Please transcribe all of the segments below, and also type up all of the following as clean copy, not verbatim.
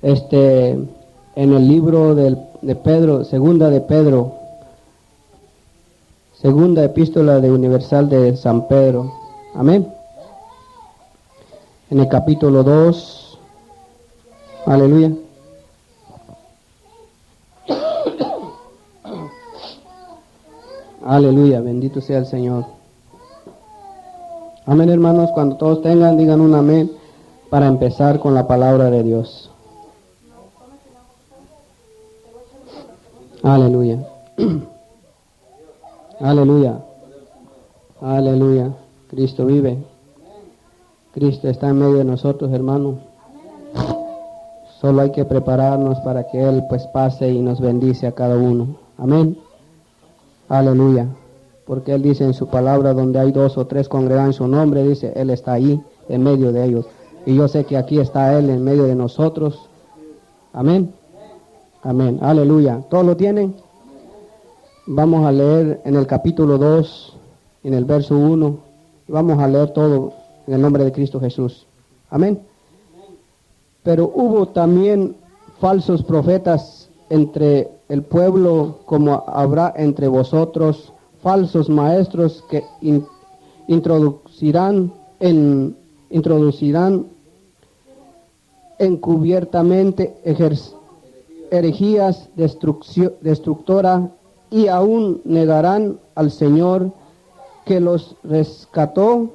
en el libro de Pedro, segunda epístola de Universal de San Pedro. Amén. En el capítulo 2. Aleluya. Aleluya, bendito sea el Señor. Amén, hermanos. Cuando todos tengan, digan un amén para empezar con la palabra de Dios. Aleluya. Aleluya. Aleluya. Cristo vive. Cristo está en medio de nosotros, hermano. Solo hay que prepararnos para que Él pues pase y nos bendice a cada uno. Amén. Aleluya. Porque Él dice en su palabra, donde hay 2 o 3 congregados en su nombre, dice, Él está ahí en medio de ellos. Y yo sé que aquí está Él en medio de nosotros. Amén. Amén. Aleluya. ¿Todos lo tienen? Vamos a leer en el capítulo 2, en el verso 1. Vamos a leer todo en el nombre de Cristo Jesús. Amén. Pero hubo también falsos profetas entre el pueblo, como habrá entre vosotros falsos maestros que introducirán encubiertamente herejías destructoras, y aún negarán al Señor que los rescató,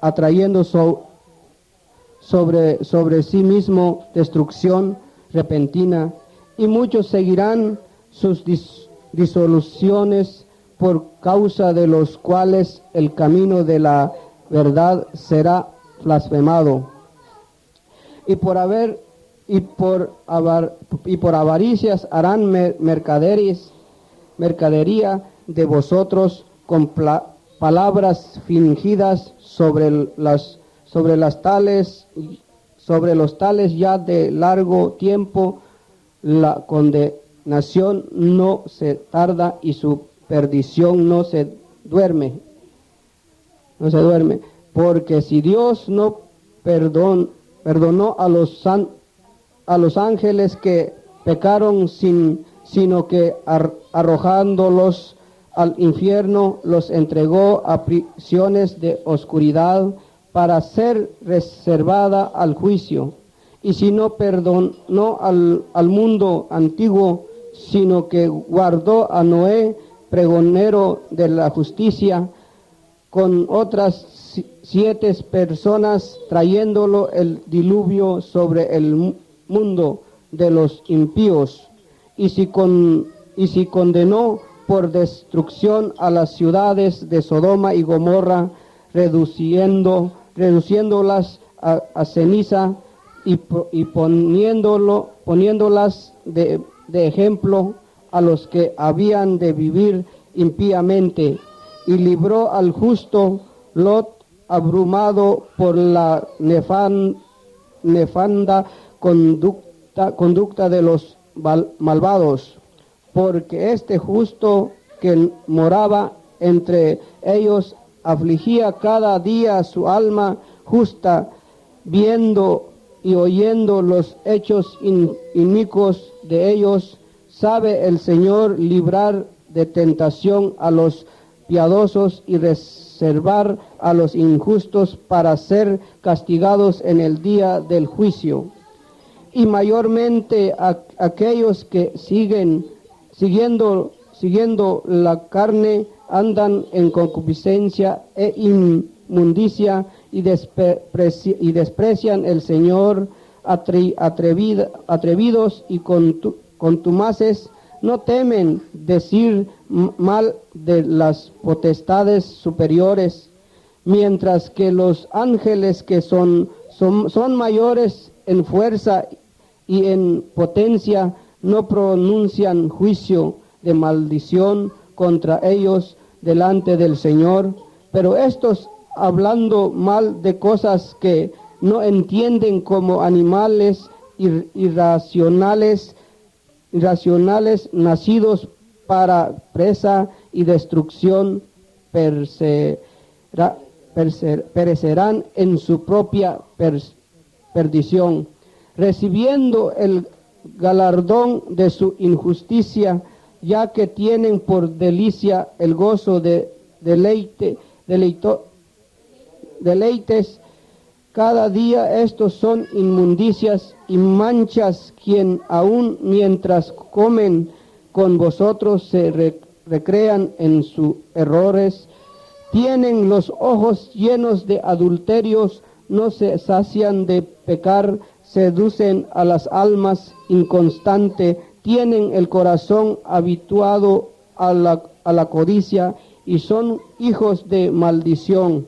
atrayendo sobre sí mismo destrucción repentina, y muchos seguirán sus disoluciones, por causa de los cuales el camino de la verdad será blasfemado. Y por avaricias harán mercadería de vosotros con palabras fingidas, sobre los tales ya de largo tiempo la condenación no se tarda, y su perdición no se duerme. Porque si Dios no perdonó a los ángeles que pecaron, sino que arrojándolos al infierno los entregó a prisiones de oscuridad para ser reservada al juicio. Y si no perdonó al mundo antiguo, sino que guardó a Noé, pregonero de la justicia, con otras 7 personas, trayéndolo el diluvio sobre el mundo de los impíos. Y si condenó por destrucción a las ciudades de Sodoma y Gomorra, reduciéndolas a ceniza, y poniéndolas de ejemplo a los que habían de vivir impíamente, y libró al justo Lot, abrumado por la nefanda conducta de los malvados, porque este justo que moraba entre ellos afligía cada día su alma justa, viendo y oyendo los hechos inicuos de ellos. Sabe el Señor librar de tentación a los piadosos y reservar a los injustos para ser castigados en el día del juicio. Y mayormente aquellos que siguiendo la carne andan en concupiscencia e inmundicia, y desprecian el Señor, atrevidos y contumaces, no temen decir mal de las potestades superiores, mientras que los ángeles que son mayores en fuerza y en potencia, no pronuncian juicio de maldición contra ellos delante del Señor. Pero estos, hablando mal de cosas que no entienden, como animales irracionales, nacidos para presa y destrucción, perecerán en su propia perdición, recibiendo el galardón de su injusticia, ya que tienen por delicia el gozo de deleites. Cada día estos son inmundicias y manchas, quien aún mientras comen con vosotros se recrean en sus errores. Tienen los ojos llenos de adulterios, no se sacian de pecar, seducen a las almas inconstante, tienen el corazón habituado a la codicia y son hijos de maldición.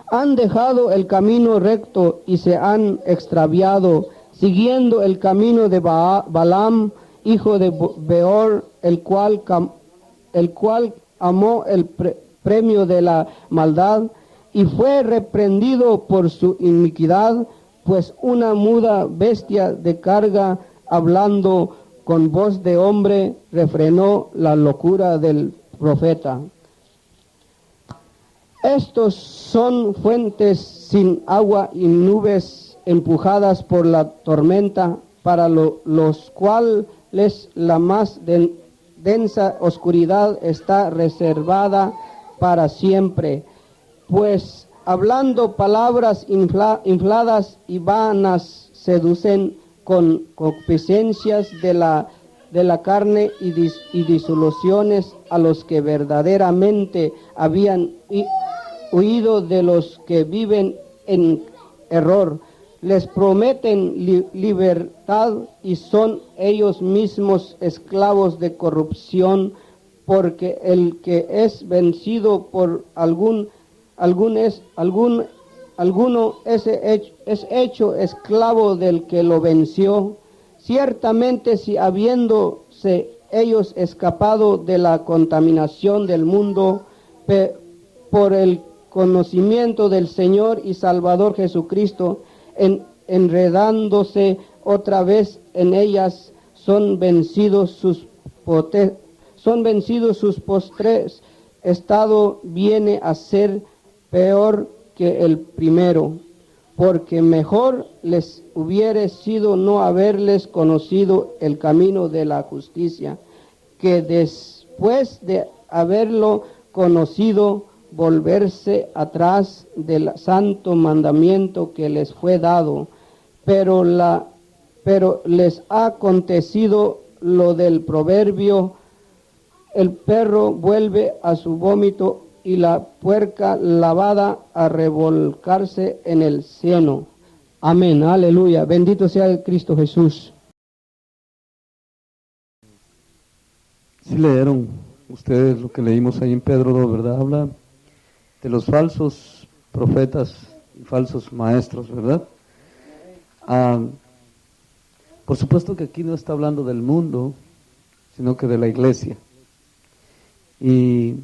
Han dejado el camino recto y se han extraviado, siguiendo el camino de Balaam, hijo de Beor, el cual amó el premio de la maldad y fue reprendido por su iniquidad, pues una muda bestia de carga, hablando con voz de hombre, refrenó la locura del profeta. Estos son fuentes sin agua y nubes empujadas por la tormenta, para los cuales la más densa oscuridad está reservada para siempre, pues hablando palabras infladas y vanas seducen con concupiscencias de la carne y disoluciones a los que verdaderamente habían huido de los que viven en error. Les prometen libertad y son ellos mismos esclavos de corrupción, porque el que es vencido por alguno es hecho esclavo del que lo venció. Ciertamente, si habiéndose ellos escapado de la contaminación del mundo por el conocimiento del Señor y Salvador Jesucristo, enredándose otra vez en ellas, son vencidos sus postres estado, viene a ser peor que el primero, porque mejor les hubiere sido no haberles conocido el camino de la justicia, que después de haberlo conocido, volverse atrás del santo mandamiento que les fue dado. Pero les ha acontecido lo del proverbio: el perro vuelve a su vómito y la puerca lavada a revolcarse en el seno. Amén, aleluya, bendito sea el Cristo Jesús. Sí leyeron ustedes lo que leímos ahí en Pedro 2, ¿verdad? Habla de los falsos profetas y falsos maestros, ¿verdad? Por supuesto que aquí no está hablando del mundo, sino que de la iglesia. Y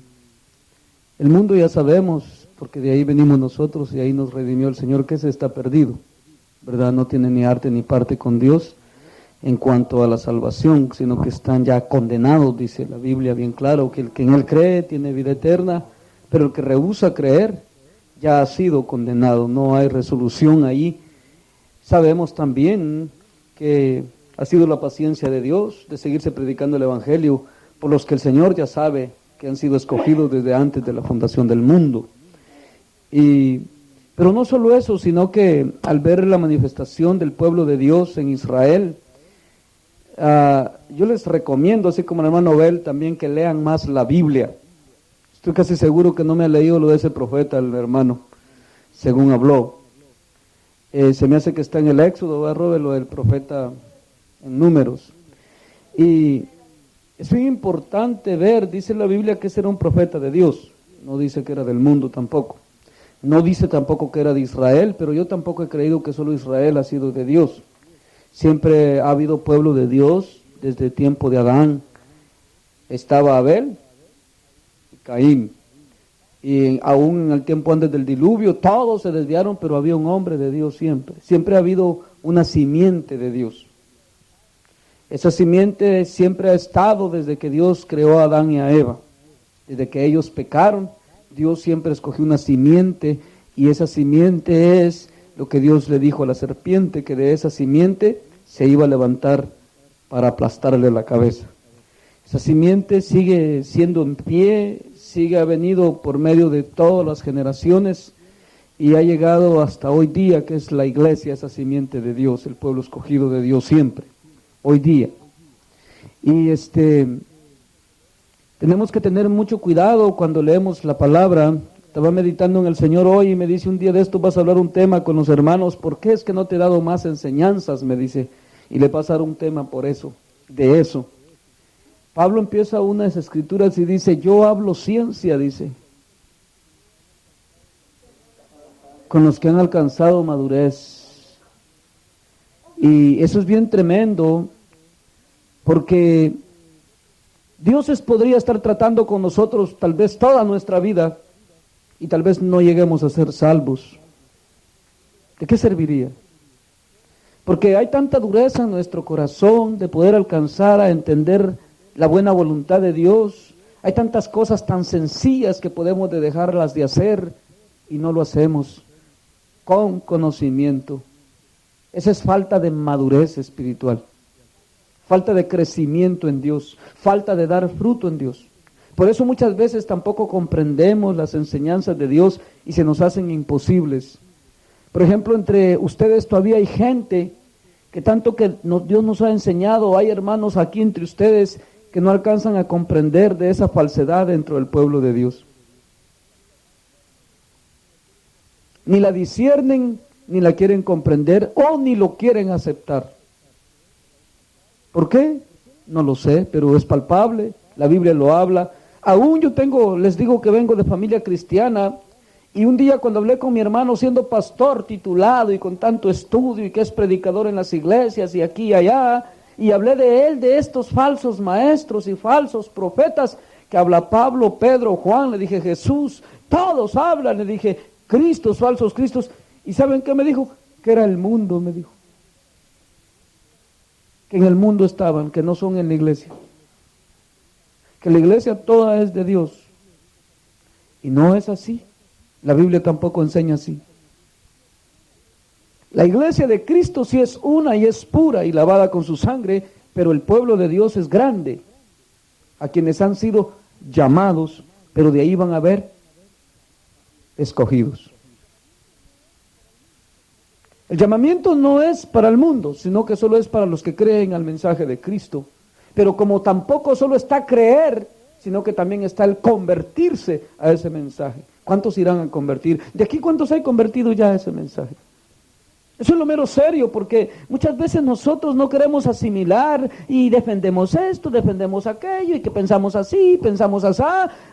el mundo ya sabemos, porque de ahí venimos nosotros y ahí nos redimió el Señor, que ese está perdido, ¿verdad? No tiene ni arte ni parte con Dios en cuanto a la salvación, sino que están ya condenados, dice la Biblia bien claro, que el que en Él cree tiene vida eterna, pero el que rehúsa creer ya ha sido condenado, no hay resolución ahí. Sabemos también que ha sido la paciencia de Dios de seguirse predicando el Evangelio por los que el Señor ya sabe que han sido escogidos desde antes de la fundación del mundo. Pero no solo eso, sino que al ver la manifestación del pueblo de Dios en Israel, yo les recomiendo, así como el hermano Bel, también que lean más la Biblia. Estoy casi seguro que no me ha leído lo de ese profeta, el hermano, según habló. Se me hace que está en el Éxodo, ¿verdad, Robert? Lo del profeta en Números. Y es muy importante ver, dice la Biblia, que ese era un profeta de Dios. No dice que era del mundo tampoco. No dice tampoco que era de Israel, pero yo tampoco he creído que solo Israel ha sido de Dios. Siempre ha habido pueblo de Dios desde el tiempo de Adán. Estaba Abel y Caín. Y aún en el tiempo antes del diluvio, todos se desviaron, pero había un hombre de Dios siempre. Siempre ha habido una simiente de Dios. Esa simiente siempre ha estado desde que Dios creó a Adán y a Eva. Desde que ellos pecaron, Dios siempre escogió una simiente, y esa simiente es lo que Dios le dijo a la serpiente, que de esa simiente se iba a levantar para aplastarle la cabeza. Esa simiente sigue siendo en pie, ha venido por medio de todas las generaciones y ha llegado hasta hoy día, que es la iglesia, esa simiente de Dios, el pueblo escogido de Dios siempre, hoy día. Y tenemos que tener mucho cuidado cuando leemos la palabra. Estaba meditando en el Señor hoy y me dice, un día de esto vas a hablar un tema con los hermanos, ¿por qué es que no te he dado más enseñanzas? Me dice, y le pasaron un tema por eso, de eso. Pablo empieza unas escrituras y dice, yo hablo ciencia, dice, con los que han alcanzado madurez. Y eso es bien tremendo, porque Dios podría estar tratando con nosotros tal vez toda nuestra vida y tal vez no lleguemos a ser salvos. ¿De qué serviría? Porque hay tanta dureza en nuestro corazón de poder alcanzar a entender la buena voluntad de Dios. Hay tantas cosas tan sencillas que podemos dejarlas de hacer y no lo hacemos con conocimiento. Esa es falta de madurez espiritual, falta de crecimiento en Dios, falta de dar fruto en Dios. Por eso muchas veces tampoco comprendemos las enseñanzas de Dios y se nos hacen imposibles. Por ejemplo, entre ustedes todavía hay gente que tanto que Dios nos ha enseñado, hay hermanos aquí entre ustedes que no alcanzan a comprender de esa falsedad dentro del pueblo de Dios. Ni la disciernen, ni la quieren comprender o ni lo quieren aceptar. ¿Por qué? No lo sé, pero es palpable, la Biblia lo habla. Aún les digo que vengo de familia cristiana, y un día cuando hablé con mi hermano siendo pastor titulado y con tanto estudio y que es predicador en las iglesias y aquí y allá, y hablé de él, de estos falsos maestros y falsos profetas que habla Pablo, Pedro, Juan, le dije Jesús, todos hablan, le dije Cristos, falsos Cristos, y ¿saben qué me dijo? Que era el mundo, me dijo. Que en el mundo estaban, que no son en la iglesia. Que la iglesia toda es de Dios. Y no es así. La Biblia tampoco enseña así. La iglesia de Cristo sí es una y es pura y lavada con su sangre, pero el pueblo de Dios es grande, a quienes han sido llamados, pero de ahí van a haber escogidos. El llamamiento no es para el mundo, sino que solo es para los que creen al mensaje de Cristo. Pero como tampoco solo está creer, sino que también está el convertirse a ese mensaje. ¿Cuántos irán a convertir? ¿De aquí cuántos hay convertido ya a ese mensaje? Eso es lo mero serio, porque muchas veces nosotros no queremos asimilar y defendemos esto, defendemos aquello, y que pensamos así, pensamos así,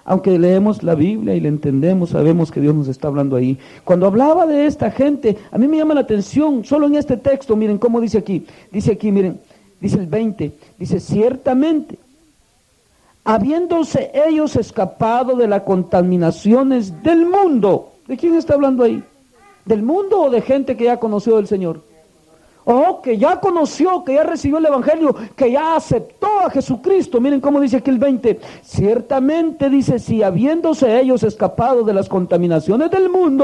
aunque leemos la Biblia y la entendemos, sabemos que Dios nos está hablando ahí. Cuando hablaba de esta gente, a mí me llama la atención, solo en este texto, miren cómo dice aquí, miren, dice el 20, dice, ciertamente, habiéndose ellos escapado de las contaminaciones del mundo. ¿De quién está hablando ahí? ¿Del mundo o de gente que ya conoció del Señor? Oh, que ya conoció, que ya recibió el Evangelio, que ya aceptó a Jesucristo. Miren cómo dice aquí el 20. Ciertamente dice, si habiéndose ellos escapado de las contaminaciones del mundo,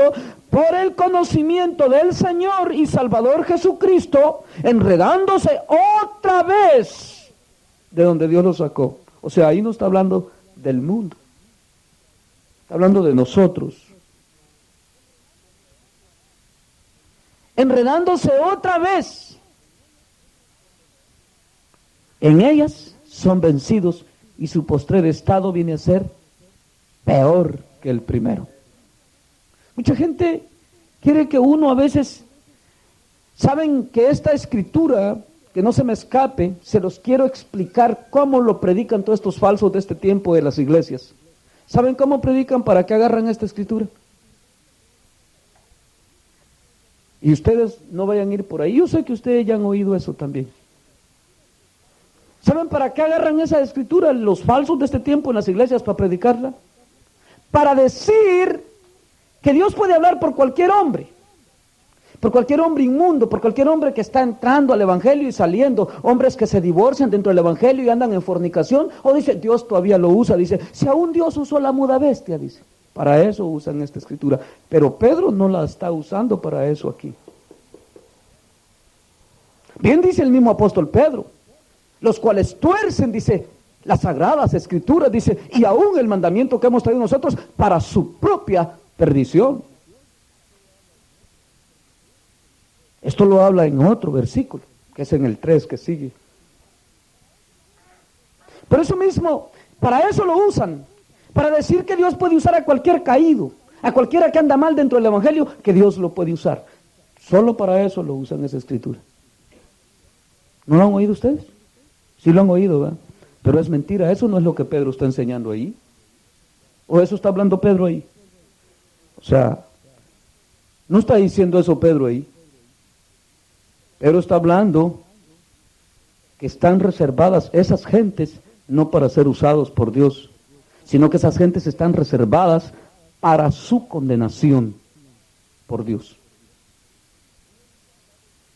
por el conocimiento del Señor y Salvador Jesucristo, enredándose otra vez de donde Dios los sacó. O sea, ahí no está hablando del mundo, está hablando de nosotros. Enredándose otra vez en ellas, son vencidos y su postrer estado viene a ser peor que el primero. Mucha gente quiere que uno a veces, saben que esta escritura, que no se me escape, se los quiero explicar cómo lo predican todos estos falsos de este tiempo de las iglesias. ¿Saben cómo predican? ¿Para qué agarran esta escritura? Y ustedes no vayan a ir por ahí. Yo sé que ustedes ya han oído eso también. ¿Saben para qué agarran esa escritura los falsos de este tiempo en las iglesias para predicarla? Para decir que Dios puede hablar por cualquier hombre inmundo, por cualquier hombre que está entrando al evangelio y saliendo, hombres que se divorcian dentro del evangelio y andan en fornicación, o dice, Dios todavía lo usa, dice, si aún Dios usó la muda bestia, dice. Para eso usan esta escritura. Pero Pedro no la está usando para eso aquí. Bien dice el mismo apóstol Pedro, los cuales tuercen, dice, las sagradas escrituras, dice, y aún el mandamiento que hemos traído nosotros para su propia perdición. Esto lo habla en otro versículo, que es en el 3 que sigue. Por eso mismo, para eso lo usan, para decir que Dios puede usar a cualquier caído, a cualquiera que anda mal dentro del evangelio, que Dios lo puede usar. Solo para eso lo usan esa escritura. ¿No lo han oído ustedes? Sí lo han oído, ¿verdad? Pero es mentira, eso no es lo que Pedro está enseñando ahí. ¿O eso está hablando Pedro ahí? O sea, no está diciendo eso Pedro ahí. Pedro está hablando que están reservadas esas gentes no para ser usados por Dios, sino que esas gentes están reservadas para su condenación por Dios.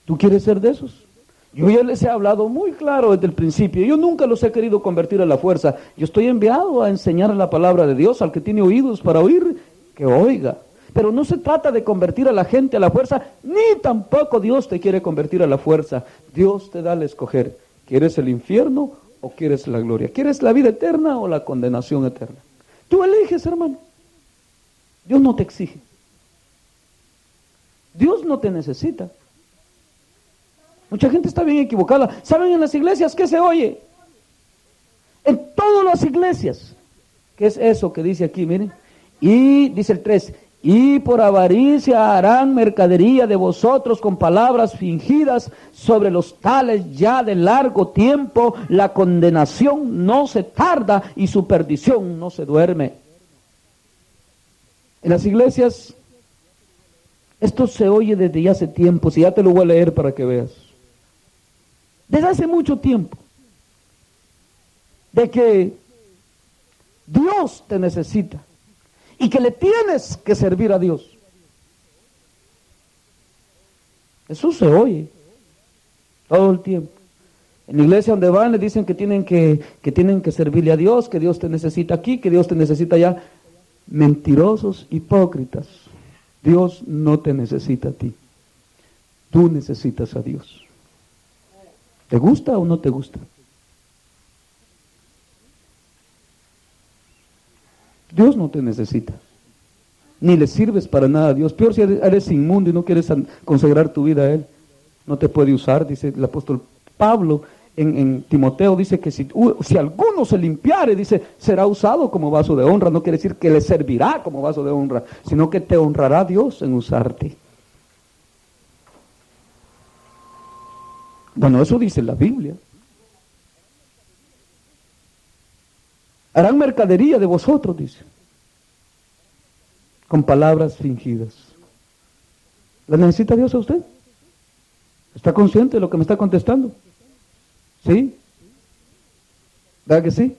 ¿Tú quieres ser de esos? Yo ya les he hablado muy claro desde el principio. Yo nunca los he querido convertir a la fuerza. Yo estoy enviado a enseñar la palabra de Dios. Al que tiene oídos para oír, que oiga. Pero no se trata de convertir a la gente a la fuerza, ni tampoco Dios te quiere convertir a la fuerza. Dios te da al escoger. ¿Quieres el infierno o quieres la gloria? ¿Quieres la vida eterna o la condenación eterna? Tú eliges, hermano. Dios no te exige. Dios no te necesita. Mucha gente está bien equivocada. ¿Saben en las iglesias qué se oye? En todas las iglesias. ¿Qué es eso que dice aquí? Miren. Y dice el 3. Y por avaricia harán mercadería de vosotros con palabras fingidas. Sobre los tales ya de largo tiempo la condenación no se tarda y su perdición no se duerme. En las iglesias, esto se oye desde ya hace tiempo. Si ya te lo voy a leer para que veas. Desde hace mucho tiempo, de que Dios te necesita y que le tienes que servir a Dios. Eso se oye todo el tiempo. En la iglesia donde van le dicen que tienen que servirle a Dios, que Dios te necesita aquí, que Dios te necesita allá. Mentirosos, hipócritas. Dios no te necesita a ti. Tú necesitas a Dios. ¿Te gusta o no te gusta? Dios no te necesita. Ni le sirves para nada a Dios. Peor si eres inmundo y no quieres consagrar tu vida a Él. No te puede usar, dice el apóstol Pablo en Timoteo, dice que si alguno se limpiare, dice, será usado como vaso de honra. No quiere decir que le servirá como vaso de honra, sino que te honrará Dios en usarte. Bueno, eso dice la Biblia. Harán mercadería de vosotros, dice, con palabras fingidas. ¿La necesita Dios a usted? ¿Está consciente de lo que me está contestando? ¿Sí? ¿Verdad que sí?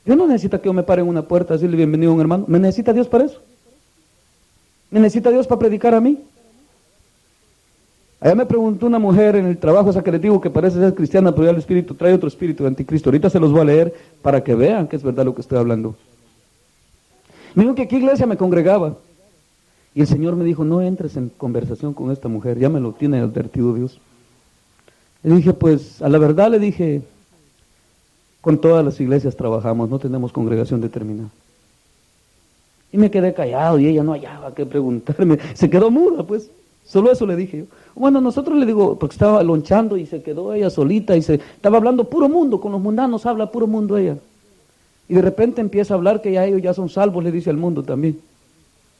Dios no necesita que yo me pare en una puerta a decirle bienvenido a un hermano. ¿Me necesita Dios para eso? ¿Me necesita Dios para predicar a mí? Allá me preguntó una mujer en el trabajo, esa que les digo que parece ser cristiana, pero ya el espíritu trae otro espíritu de anticristo. Ahorita se los voy a leer para que vean que es verdad lo que estoy hablando. Me dijo que aquí iglesia me congregaba. Y el Señor me dijo, no entres en conversación con esta mujer, ya me lo tiene advertido Dios. Le dije, pues, a la verdad le dije, con todas las iglesias trabajamos, no tenemos congregación determinada. Y me quedé callado y ella no hallaba qué preguntarme. Se quedó muda, pues. Solo eso le dije yo. Bueno, nosotros le digo, porque estaba lonchando y se quedó ella solita y se estaba hablando puro mundo, con los mundanos habla puro mundo ella. Y de repente empieza a hablar que ya ellos ya son salvos, le dice al mundo también.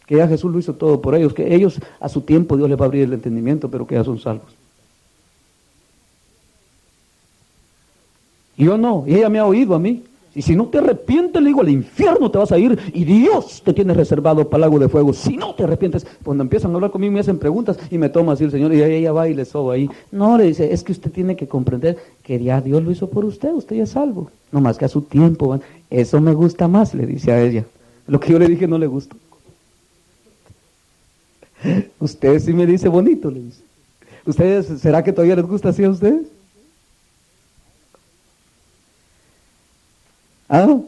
Que ya Jesús lo hizo todo por ellos, que ellos a su tiempo Dios les va a abrir el entendimiento, pero que ya son salvos. Y yo no, y ella me ha oído a mí. Y si no te arrepientes, le digo, al infierno te vas a ir y Dios te tiene reservado para el lago de fuego. Si no te arrepientes, cuando empiezan a hablar conmigo me hacen preguntas y me toma así el Señor y ella va y le soba ahí. No, le dice, es que usted tiene que comprender que ya Dios lo hizo por usted ya es salvo. No más que a su tiempo. Eso me gusta más, le dice a ella. Lo que yo le dije no le gustó. Usted sí me dice bonito, le dice. ¿Ustedes, será que todavía les gusta así a ustedes? ¿Ah?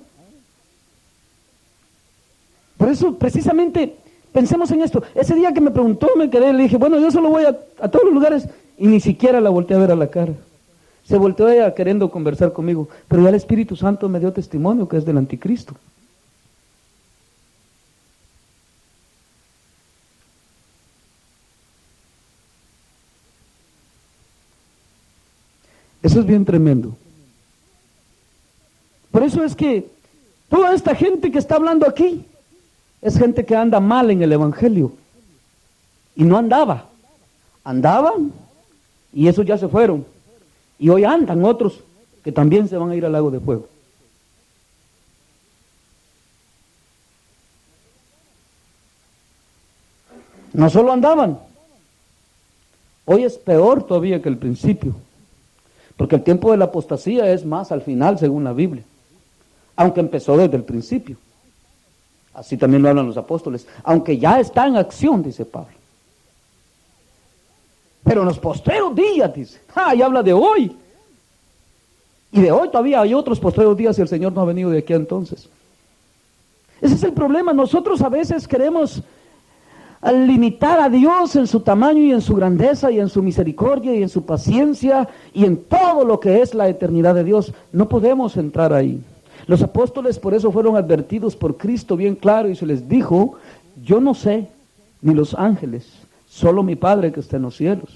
Por eso, precisamente, pensemos en esto. Ese día que me preguntó, me quedé, le dije, bueno, yo solo voy a todos los lugares, y ni siquiera la volteé a ver a la cara. Se volteó ella queriendo conversar conmigo, pero ya el Espíritu Santo me dio testimonio que es del anticristo. Eso es bien tremendo. Por eso es que toda esta gente que está hablando aquí es gente que anda mal en el Evangelio. Y no andaba. Andaban y esos ya se fueron. Y hoy andan otros que también se van a ir al lago de fuego. No solo andaban. Hoy es peor todavía que el principio. Porque el tiempo de la apostasía es más al final, según la Biblia. Aunque empezó desde el principio. Así también lo hablan los apóstoles. Aunque ya está en acción, dice Pablo. Pero en los postreros días, dice. Y habla de hoy. Y de hoy todavía hay otros postreros días y el Señor no ha venido de aquí a entonces. Ese es el problema. Nosotros a veces queremos limitar a Dios en su tamaño y en su grandeza y en su misericordia y en su paciencia y en todo lo que es la eternidad de Dios. No podemos entrar ahí. Los apóstoles por eso fueron advertidos por Cristo bien claro y se les dijo, yo no sé, ni los ángeles, solo mi Padre que está en los cielos.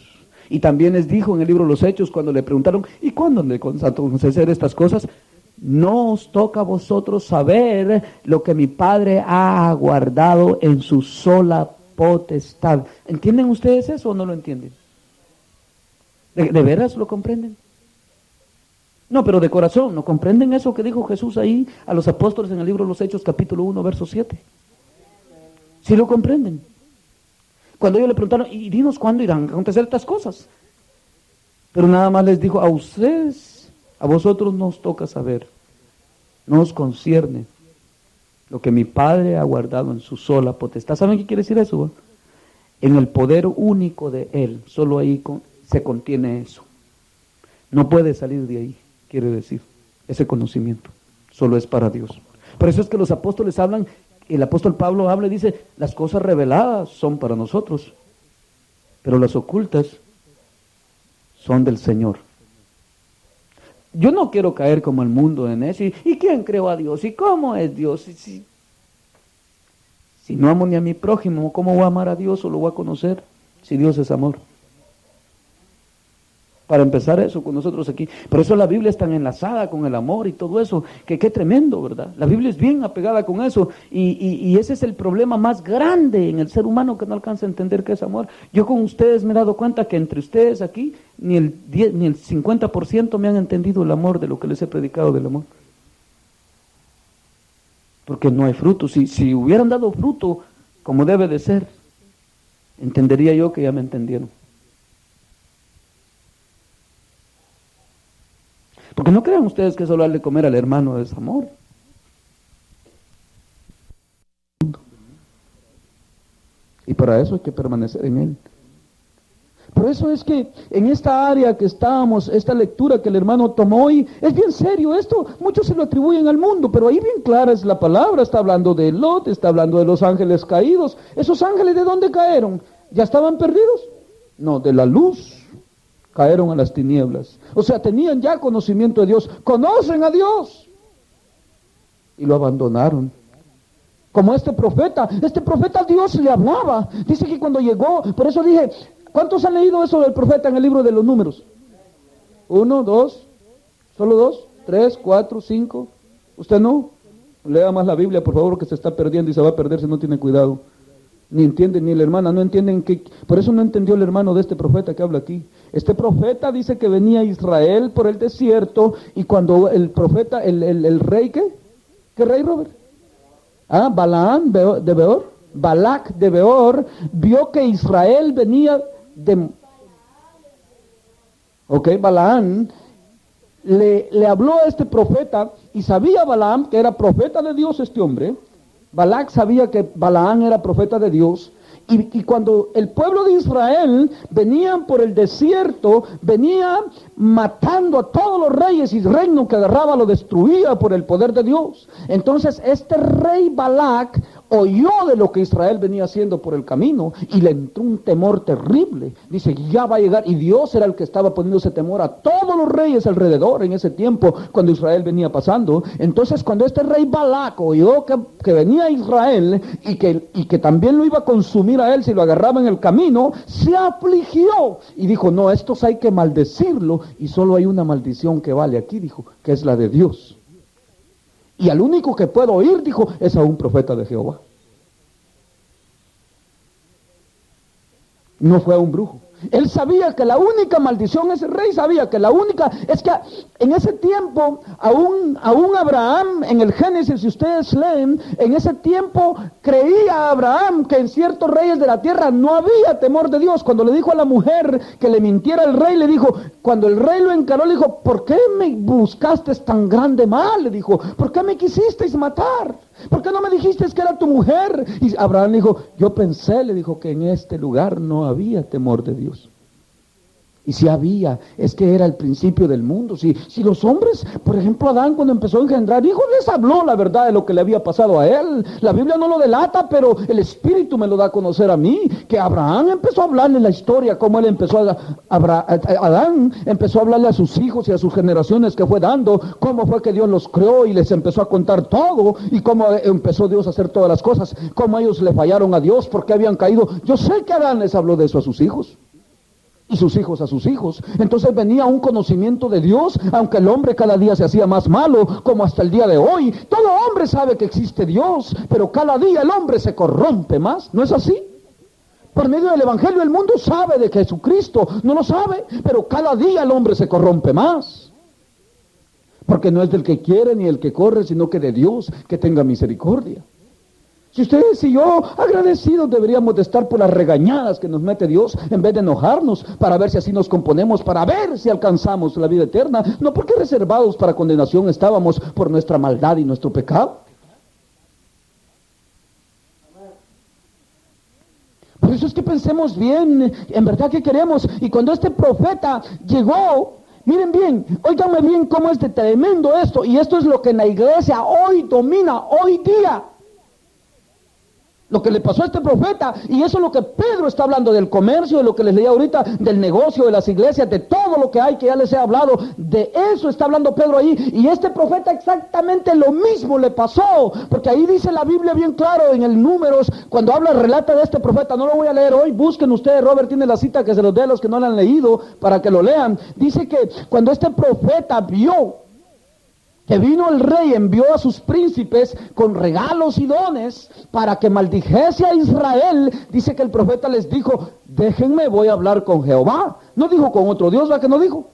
Y también les dijo en el libro de los Hechos cuando le preguntaron, ¿y cuándo le conceder estas cosas? No os toca a vosotros saber lo que mi Padre ha guardado en su sola potestad. ¿Entienden ustedes eso o no lo entienden? ¿De veras lo comprenden? No, pero de corazón, ¿no comprenden eso que dijo Jesús ahí a los apóstoles en el libro de los Hechos, capítulo 1, verso 7? ¿Sí lo comprenden? Cuando ellos le preguntaron, y dinos cuándo irán a acontecer estas cosas. Pero nada más les dijo, a ustedes, a vosotros no os toca saber, no os concierne lo que mi Padre ha guardado en su sola potestad. ¿Saben qué quiere decir eso? En el poder único de Él, solo ahí se contiene eso. No puede salir de ahí, quiere decir, ese conocimiento, solo es para Dios. Por eso es que los apóstoles hablan, el apóstol Pablo habla y dice, las cosas reveladas son para nosotros, pero las ocultas son del Señor. Yo no quiero caer como el mundo en eso, ¿y quién creó a Dios? ¿Y cómo es Dios? Si no amo ni a mi prójimo, ¿cómo voy a amar a Dios o lo voy a conocer? Si Dios es amor. Para empezar eso con nosotros aquí. Por eso la Biblia es tan enlazada con el amor y todo eso, que qué tremendo, ¿verdad? La Biblia es bien apegada con eso y ese es el problema más grande en el ser humano que no alcanza a entender qué es amor. Yo con ustedes me he dado cuenta que entre ustedes aquí ni el 50% me han entendido el amor de lo que les he predicado del amor. Porque no hay fruto. Si hubieran dado fruto como debe de ser, entendería yo que ya me entendieron. Porque no crean ustedes que solo darle comer al hermano es amor. Y para eso hay que permanecer en él. Por eso es que en esta área que estábamos, esta lectura que el hermano tomó hoy, es bien serio esto. Muchos se lo atribuyen al mundo, pero ahí bien clara es la palabra. Está hablando de Lot, está hablando de los ángeles caídos. ¿Esos ángeles de dónde caeron? ¿Ya estaban perdidos? No, de la luz. Cayeron a las tinieblas. O sea, tenían ya conocimiento de Dios. Conocen a Dios. Y lo abandonaron. Como este profeta Dios le hablaba. Dice que cuando llegó, por eso dije, ¿cuántos han leído eso del profeta en el libro de los Números? 1, 2, solo 2, 3, 4, 5. ¿Usted no? Lea más la Biblia, por favor, que se está perdiendo y se va a perder si no tiene cuidado. Ni entiende, ni la hermana, no entienden que, por eso no entendió el hermano de este profeta que habla aquí. Este profeta dice que venía a Israel por el desierto y cuando el profeta, el rey, ¿qué rey, Robert? Balaam de Beor, Balac de Beor, vio que Israel venía de... Balaam le habló a este profeta y sabía Balaam que era profeta de Dios este hombre. Balac sabía que Balaam era profeta de Dios y cuando el pueblo de Israel venían por el desierto, venía matando a todos los reyes y reino que agarraba lo destruía por el poder de Dios. Entonces este rey Balac oyó de lo que Israel venía haciendo por el camino y le entró un temor terrible. Dice, ya va a llegar. Y Dios era el que estaba poniendo ese temor a todos los reyes alrededor en ese tiempo cuando Israel venía pasando. Entonces cuando este rey Balac oyó que venía Israel y que también lo iba a consumir a él si lo agarraba en el camino, se afligió y dijo, no, estos hay que maldecirlo, y solo hay una maldición que vale aquí, dijo, que es la de Dios. Y al único que puedo oír, dijo, es a un profeta de Jehová. No fue a un brujo. Él sabía que la única maldición, ese rey sabía que la única, es que en ese tiempo, aún Abraham, en el Génesis, si ustedes leen, en ese tiempo creía Abraham que en ciertos reyes de la tierra no había temor de Dios. Cuando le dijo a la mujer que le mintiera el rey, le dijo, cuando el rey lo encaró, le dijo, ¿por qué me buscaste tan grande mal? Le dijo, ¿por qué me quisisteis matar? ¿Por qué no me dijiste que era tu mujer? Y Abraham dijo, yo pensé, le dijo, que en este lugar no había temor de Dios. Y si había, es que era el principio del mundo. Si los hombres, por ejemplo, Adán cuando empezó a engendrar hijos, les habló la verdad de lo que le había pasado a él. La Biblia no lo delata, pero el Espíritu me lo da a conocer a mí, que Abraham empezó a hablarle la historia, cómo él empezó Adán empezó a hablarle a sus hijos y a sus generaciones que fue dando, cómo fue que Dios los creó y les empezó a contar todo, y cómo empezó Dios a hacer todas las cosas, cómo ellos le fallaron a Dios, porque habían caído. Yo sé que Adán les habló de eso a sus hijos. Y sus hijos a sus hijos. Entonces venía un conocimiento de Dios, aunque el hombre cada día se hacía más malo, como hasta el día de hoy. Todo hombre sabe que existe Dios, pero cada día el hombre se corrompe más. ¿No es así? Por medio del Evangelio el mundo sabe de Jesucristo, no lo sabe, pero cada día el hombre se corrompe más. Porque no es del que quiere ni el que corre, sino que de Dios, que tenga misericordia. Si ustedes y yo, agradecidos, deberíamos de estar por las regañadas que nos mete Dios, en vez de enojarnos, para ver si así nos componemos, para ver si alcanzamos la vida eterna. No porque reservados para condenación estábamos por nuestra maldad y nuestro pecado. Por eso es que pensemos bien, en verdad que queremos. Y cuando este profeta llegó, miren bien, óiganme bien cómo es de tremendo esto. Y esto es lo que en la iglesia hoy domina, hoy día. Lo que le pasó a este profeta, y eso es lo que Pedro está hablando del comercio, de lo que les leía ahorita, del negocio, de las iglesias, de todo lo que hay que ya les he hablado, de eso está hablando Pedro ahí, y este profeta exactamente lo mismo le pasó, porque ahí dice la Biblia bien claro en el Números, cuando habla, relata de este profeta, no lo voy a leer hoy, busquen ustedes, Robert tiene la cita que se los dé a los que no la han leído, para que lo lean. Dice que cuando este profeta vio que vino el rey, envió a sus príncipes con regalos y dones para que maldijese a Israel. Dice que el profeta les dijo, déjenme, voy a hablar con Jehová. No dijo con otro Dios, ¿verdad que no dijo?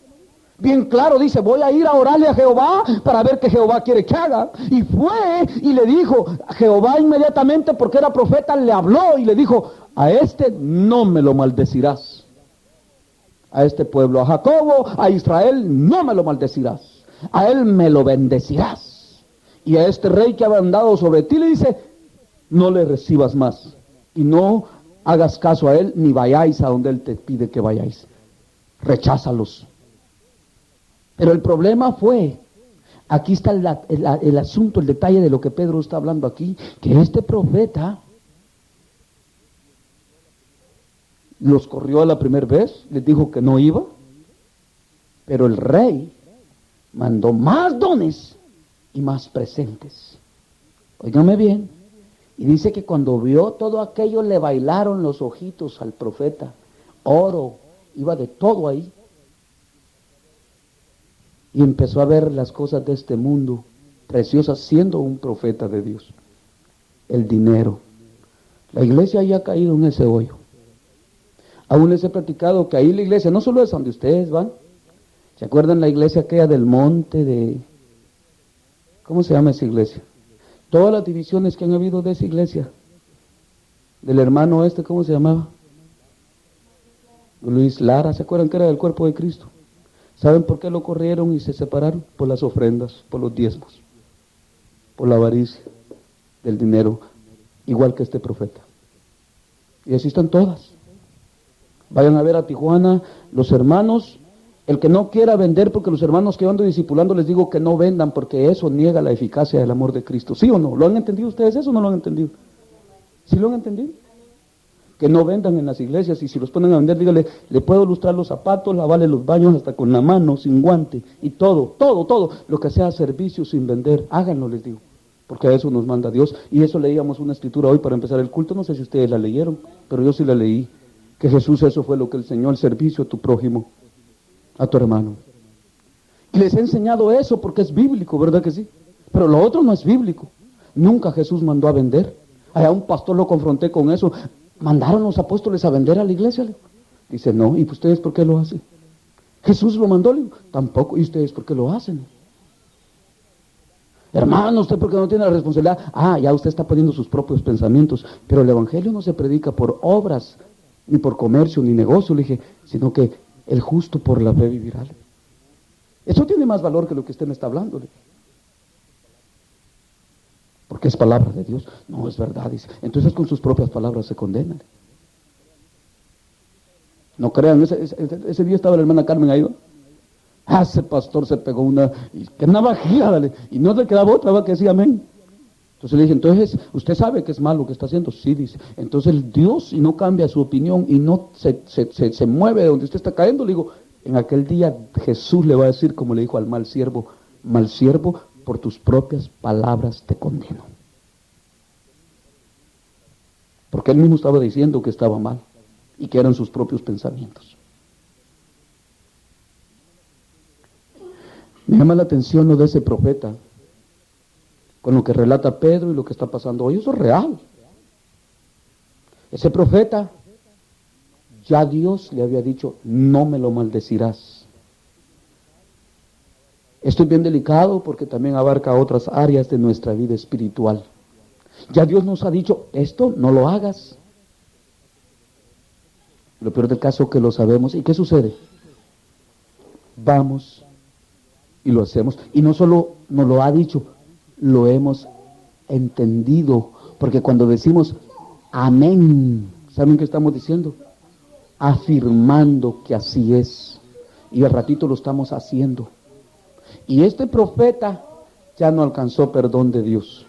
Bien claro, dice, voy a ir a orarle a Jehová para ver qué Jehová quiere que haga. Y fue y le dijo, Jehová inmediatamente, porque era profeta, le habló y le dijo, a este no me lo maldecirás. A este pueblo, a Jacobo, a Israel, no me lo maldecirás. A él me lo bendecirás. Y a este rey que ha mandado sobre ti le dice, no le recibas más. Y no hagas caso a él, ni vayáis a donde él te pide que vayáis. Recházalos. Pero el problema fue, aquí está el asunto, el detalle de lo que Pedro está hablando aquí, que este profeta los corrió a la primera vez, les dijo que no iba, pero el rey mandó más dones y más presentes. Óigame bien. Y dice que cuando vio todo aquello le bailaron los ojitos al profeta. Oro, iba de todo ahí. Y empezó a ver las cosas de este mundo preciosas siendo un profeta de Dios. El dinero. La iglesia ya ha caído en ese hoyo. Aún les he platicado que ahí la iglesia no solo es donde ustedes van. ¿Se acuerdan la iglesia aquella del monte de... ¿Cómo se llama esa iglesia? Todas las divisiones que han habido de esa iglesia. Del hermano ¿cómo se llamaba? Luis Lara, ¿se acuerdan que era del cuerpo de Cristo? ¿Saben por qué lo corrieron y se separaron? Por las ofrendas, por los diezmos, por la avaricia del dinero, igual que este profeta. Y así están todas. Vayan a ver a Tijuana, los hermanos. El que no quiera vender, porque los hermanos que yo ando discipulando les digo que no vendan, porque eso niega la eficacia del amor de Cristo. ¿Sí o no? ¿Lo han entendido ustedes eso o no lo han entendido? ¿Sí lo han entendido? Que no vendan en las iglesias, y si los ponen a vender, dígale, le puedo lustrar los zapatos, lavarle los baños hasta con la mano, sin guante, y todo, lo que sea servicio sin vender, háganlo, les digo, porque a eso nos manda Dios. Y eso leíamos una escritura hoy para empezar el culto, no sé si ustedes la leyeron, pero yo sí la leí, que Jesús, eso fue lo que el Señor, el servicio a tu prójimo, a tu hermano. Y les he enseñado eso porque es bíblico, ¿verdad que sí? Pero lo otro no es bíblico. Nunca Jesús mandó a vender. Allá un pastor lo confronté con eso. ¿Mandaron los apóstoles a vender a la iglesia? Dice, no. ¿Y ustedes por qué lo hacen? Jesús lo mandó, le digo, tampoco. ¿Y ustedes por qué lo hacen? Hermano, ¿usted por qué no tiene la responsabilidad? Ya usted está poniendo sus propios pensamientos. Pero el evangelio no se predica por obras, ni por comercio, ni negocio, le dije, sino que el justo por la fe vivirá. Eso tiene más valor que lo que usted me está hablando, le dije. Porque es palabra de Dios. No, es verdad, dice. Entonces con sus propias palabras se condenan. No crean, ese día estaba la hermana Carmen ahí, ¿no? Ese pastor se pegó una navajilla, dale, y no le quedaba otra, va, que decía amén. Entonces le dije, entonces, ¿usted sabe que es malo lo que está haciendo? Sí, dice. Entonces Dios, si no cambia su opinión y no se mueve de donde usted está cayendo, le digo, en aquel día Jesús le va a decir, como le dijo al mal siervo, por tus propias palabras te condeno. Porque él mismo estaba diciendo que estaba mal y que eran sus propios pensamientos. Me llama la atención lo de ese profeta, con lo que relata Pedro y lo que está pasando hoy. Eso es real. Ese profeta, ya Dios le había dicho, no me lo maldecirás. Esto es bien delicado porque también abarca otras áreas de nuestra vida espiritual. Ya Dios nos ha dicho, esto no lo hagas. Lo peor del caso es que lo sabemos. ¿Y qué sucede? Vamos y lo hacemos. Y no solo nos lo ha dicho, lo hemos entendido. Porque cuando decimos amén, ¿saben qué estamos diciendo? Afirmando que así es. Y al ratito lo estamos haciendo. Y este profeta ya no alcanzó perdón de Dios.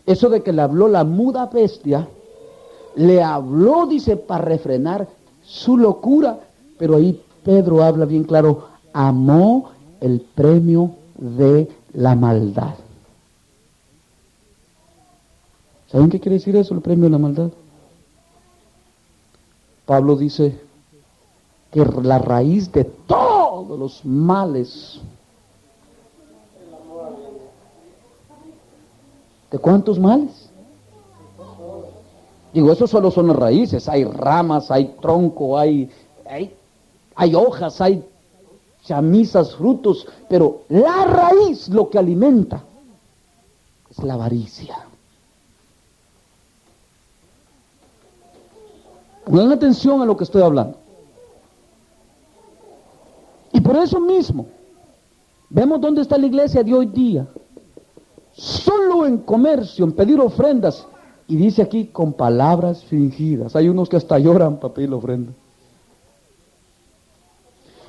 Eso de que le habló la muda bestia, le habló, dice, para refrenar su locura, pero ahí Pedro habla bien claro, amó el premio de la maldad. ¿Saben qué quiere decir eso, el premio de la maldad? Pablo dice que la raíz de todos los males, ¿de cuántos males? Digo, eso solo son las raíces, hay ramas, hay tronco, hay hojas, hay chamisas, frutos, pero la raíz, lo que alimenta, es la avaricia. Pongan atención a lo que estoy hablando. Y por eso mismo, vemos dónde está la iglesia de hoy día. Solo en comercio, en pedir ofrendas. Y dice aquí, con palabras fingidas. Hay unos que hasta lloran para pedir la ofrenda.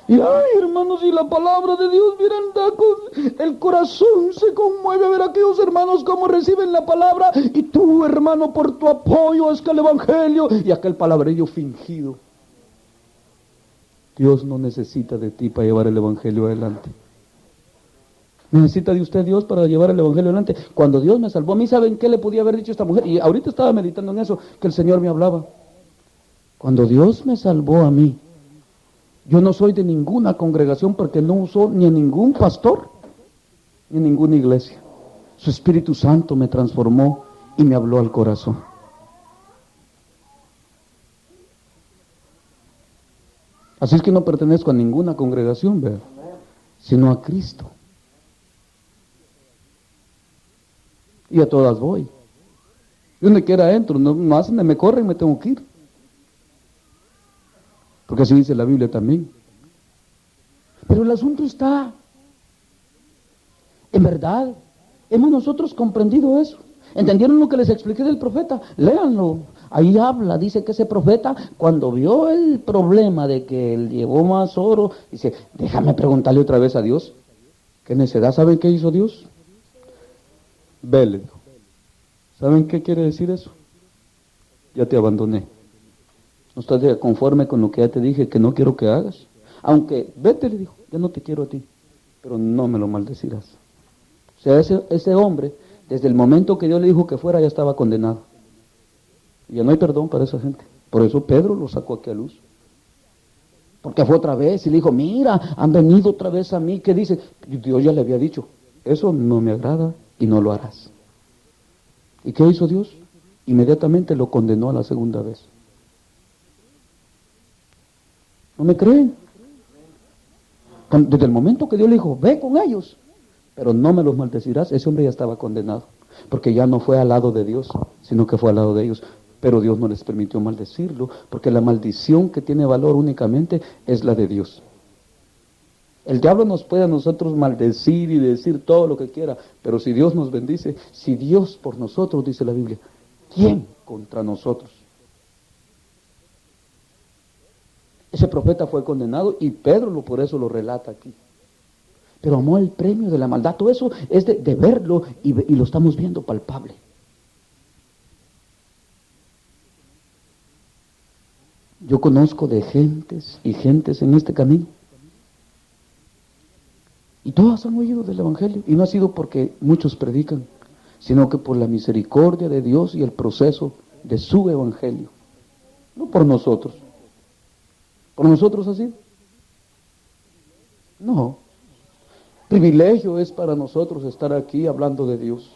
Y ay, hermanos, y la palabra de Dios, miren, el corazón se conmueve a ver a aquellos hermanos cómo reciben la palabra. Y tú, hermano, por tu apoyo es que el evangelio, y aquel palabrerillo fingido. Dios no necesita de ti para llevar el evangelio adelante. Necesita de usted Dios para llevar el evangelio adelante. Cuando Dios me salvó a mí, ¿saben qué le podía haber dicho a esta mujer? Y ahorita estaba meditando en eso, que el Señor me hablaba. Cuando Dios me salvó a mí, yo no soy de ninguna congregación porque no uso ni a ningún pastor, ni a ninguna iglesia. Su Espíritu Santo me transformó y me habló al corazón. Así es que no pertenezco a ninguna congregación, ¿verdad? Sino a Cristo. Y a todas voy. Y donde quiera entro, no más me corren, me tengo que ir. Porque así dice la Biblia también. Pero el asunto está, en verdad, hemos nosotros comprendido eso. ¿Entendieron lo que les expliqué del profeta? Léanlo. Ahí habla, dice que ese profeta, cuando vio el problema de que él llevó más oro, dice, déjame preguntarle otra vez a Dios. ¿Qué necedad? ¿Saben qué hizo Dios? Vele. ¿Saben qué quiere decir eso? ya te abandoné. No estás conforme con lo que ya te dije que no quiero que hagas. Aunque, vete, le dijo, ya no te quiero a ti, pero no me lo maldecirás. O sea, ese hombre, desde el momento que Dios le dijo que fuera, ya estaba condenado. Y ya no hay perdón para esa gente. Por eso Pedro lo sacó aquí a luz. Porque fue otra vez y le dijo, mira, han venido otra vez a mí. ¿Qué dice? Dios ya le había dicho, eso no me agrada y no lo harás. ¿Y qué hizo Dios? Inmediatamente lo condenó a la segunda vez. ¿No me creen? Desde el momento que Dios le dijo, ve con ellos, pero no me los maldecirás, ese hombre ya estaba condenado, porque ya no fue al lado de Dios, sino que fue al lado de ellos. Pero Dios no les permitió maldecirlo, porque la maldición que tiene valor únicamente es la de Dios. El diablo nos puede a nosotros maldecir y decir todo lo que quiera, pero si Dios nos bendice, si Dios por nosotros, dice la Biblia, ¿quién contra nosotros? Ese profeta fue condenado y Pedro por eso lo relata aquí. Pero amó el premio de la maldad. Todo eso es de verlo y lo estamos viendo palpable. Yo conozco de gentes y gentes en este camino. Y todas han oído del Evangelio. Y no ha sido porque muchos predican, sino que por la misericordia de Dios y el proceso de su Evangelio. No por nosotros. ¿Por nosotros así? No. Privilegio es para nosotros estar aquí hablando de Dios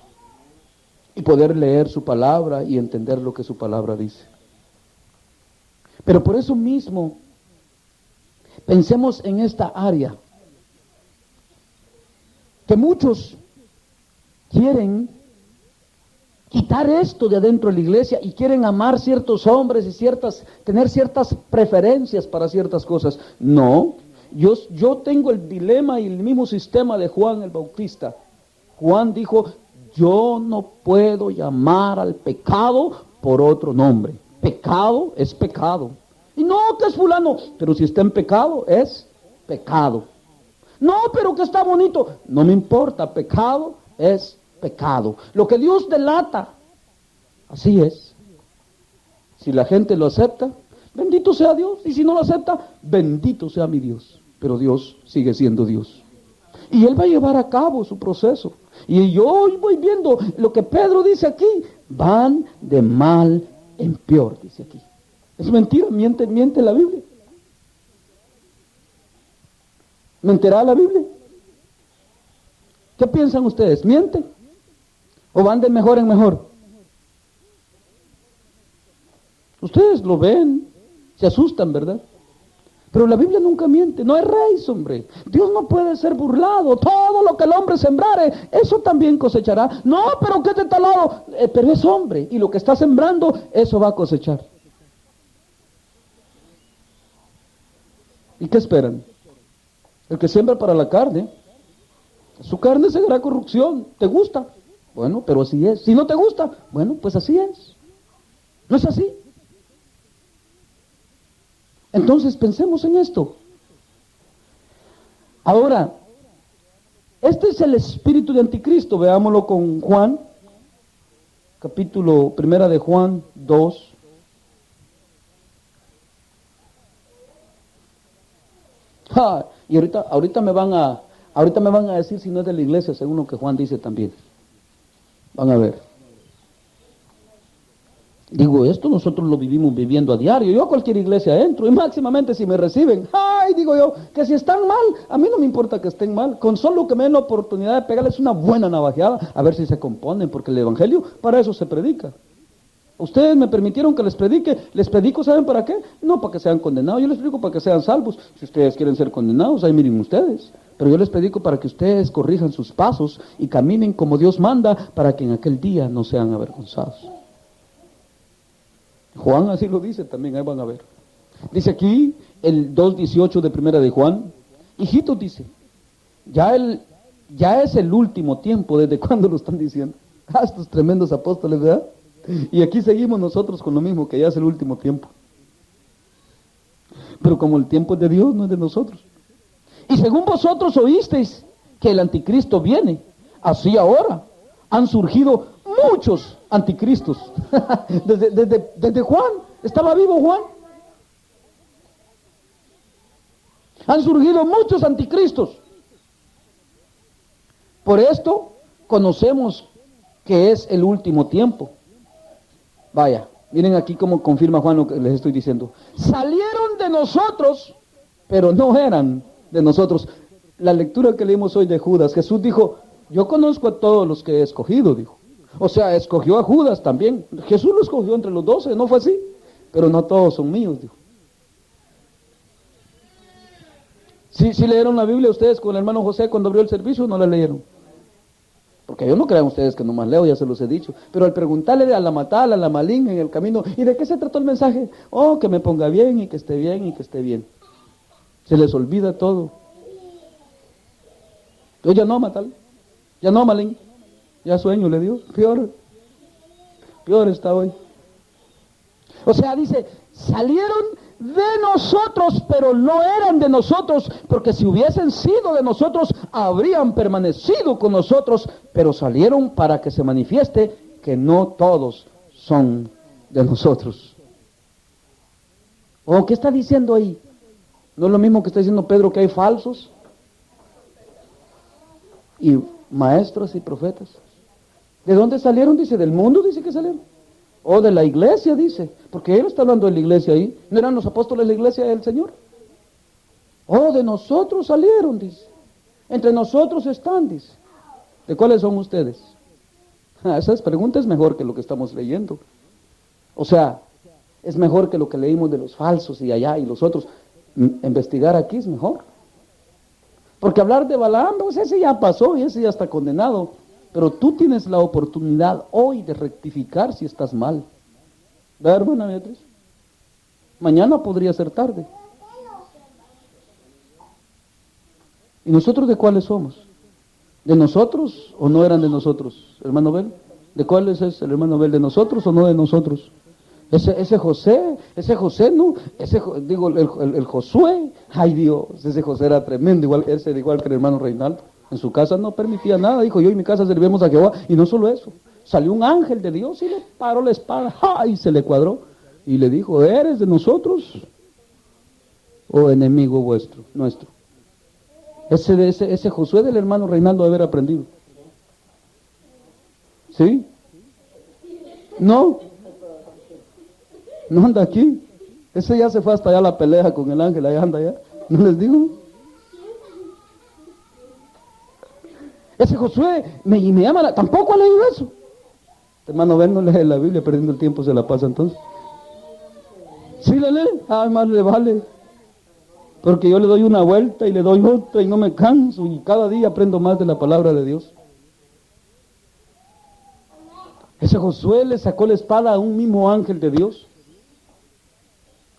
y poder leer su palabra y entender lo que su palabra dice. Pero por eso mismo, pensemos en esta área, que muchos quieren quitar esto de adentro de la iglesia y quieren amar ciertos hombres y tener ciertas preferencias para ciertas cosas. No, yo tengo el dilema y el mismo sistema de Juan el Bautista. Juan dijo, yo no puedo llamar al pecado por otro nombre. Pecado es pecado. Y no, que es fulano, pero si está en pecado, es pecado. No, pero que está bonito. No me importa, pecado es pecado. Lo que Dios delata, así es. Si la gente lo acepta, bendito sea Dios. Y si no lo acepta, bendito sea mi Dios. Pero Dios sigue siendo Dios. Y Él va a llevar a cabo su proceso. Y yo hoy voy viendo lo que Pedro dice aquí. Van de mal en peor, dice aquí. Es mentira, miente la Biblia. ¿Mentirá la Biblia? ¿Qué piensan ustedes? ¿Mienten? ¿O van de mejor en mejor? Ustedes lo ven, se asustan, ¿verdad? Pero la Biblia nunca miente, no es rey, hombre. Dios no puede ser burlado. Todo lo que el hombre sembrare, eso también cosechará. No, pero que es de tal lado. Pero es hombre, y lo que está sembrando, eso va a cosechar. ¿Y qué esperan? El que siembra para la carne, su carne seguirá corrupción. ¿Te gusta? Bueno, pero así es. Si no te gusta, bueno, pues así es. ¿No es así? Entonces pensemos en esto. Ahora, este es el espíritu de anticristo. Veámoslo con Juan, capítulo 1 de Juan 2. Y ahorita me van a decir si no es de la iglesia, según lo que Juan dice también. Van a ver. Digo, esto nosotros lo vivimos viviendo a diario. Yo a cualquier iglesia entro y máximamente si me reciben, digo yo, que si están mal, a mí no me importa que estén mal. Con solo que me den la oportunidad de pegarles una buena navajeada, a ver si se componen, porque el evangelio para eso se predica. Ustedes me permitieron que les predico, ¿saben para qué? No para que sean condenados, yo les predico para que sean salvos. Si ustedes quieren ser condenados, ahí miren ustedes. Pero yo les predico para que ustedes corrijan sus pasos y caminen como Dios manda, para que en aquel día no sean avergonzados. Juan así lo dice también, ahí van a ver. Dice aquí, el 2:18 de 1 de Juan, hijitos, dice, ya es el último tiempo. ¿Desde cuándo lo están diciendo? Estos tremendos apóstoles, ¿verdad? Y aquí seguimos nosotros con lo mismo, que ya es el último tiempo. Pero como el tiempo es de Dios, no es de nosotros. Y según vosotros oísteis que el anticristo viene, así ahora han surgido muchos anticristos. Desde Juan, estaba vivo Juan. Han surgido muchos anticristos. Por esto conocemos que es el último tiempo. Vaya, miren aquí cómo confirma Juan lo que les estoy diciendo. Salieron de nosotros, pero no eran de nosotros. La lectura que leímos hoy de Judas, Jesús dijo, yo conozco a todos los que he escogido, dijo. O sea, escogió a Judas también. Jesús lo escogió entre los 12, ¿no fue así? Pero no todos son míos, dijo. ¿Sí leyeron la Biblia ustedes con el hermano José cuando abrió el servicio o no la leyeron? Porque yo no crean ustedes que nomás leo, ya se los he dicho. Pero al preguntarle a la matala, a la maligna en el camino, ¿y de qué se trató el mensaje? Oh, que me ponga bien y que esté bien y que esté bien. Se les olvida todo. Yo ya no, matala, ya no, maligna, ya sueño le dio, peor está hoy. O sea, dice, salieron de nosotros, pero no eran de nosotros, porque si hubiesen sido de nosotros, habrían permanecido con nosotros, pero salieron para que se manifieste que no todos son de nosotros. ¿O qué está diciendo ahí? ¿No es lo mismo que está diciendo Pedro, que hay falsos y maestros y profetas? ¿De dónde salieron? Dice, del mundo, dice que salieron. O de la iglesia, dice, porque él está hablando de la iglesia ahí. ¿No eran los apóstoles de la iglesia del Señor? O de nosotros salieron, dice. Entre nosotros están, dice. ¿De cuáles son ustedes? Esas preguntas es mejor que lo que estamos leyendo. O sea, es mejor que lo que leímos de los falsos y allá y los otros. Investigar aquí es mejor. Porque hablar de Balaam, pues ese ya pasó y ese ya está condenado. Pero tú tienes la oportunidad hoy de rectificar si estás mal. ¿Verdad, hermana Beatriz? Mañana podría ser tarde. ¿Y nosotros de cuáles somos? ¿De nosotros o no eran de nosotros, hermano Bel? ¿De cuáles es el hermano Bel? ¿De nosotros o no de nosotros? Ese José, no, el Josué, ay Dios, ese José era tremendo, igual que el hermano Reinaldo. En su casa no permitía nada, dijo, yo y mi casa serviremos a Jehová. Y no solo eso, salió un ángel de Dios y le paró la espada, y se le cuadró. Y le dijo, ¿eres de nosotros o enemigo nuestro? Ese Josué del hermano Reinaldo debe haber aprendido. ¿Sí? No anda aquí. Ese ya se fue hasta allá a la pelea con el ángel, allá anda ya. ¿No les digo? Ese Josué me llama, tampoco ha leído eso. Hermano, ven, no lee la Biblia, perdiendo el tiempo se la pasa entonces. ¿Sí la lee? Más le vale. Porque yo le doy una vuelta y le doy otra y no me canso y cada día aprendo más de la palabra de Dios. Ese Josué le sacó la espada a un mismo ángel de Dios.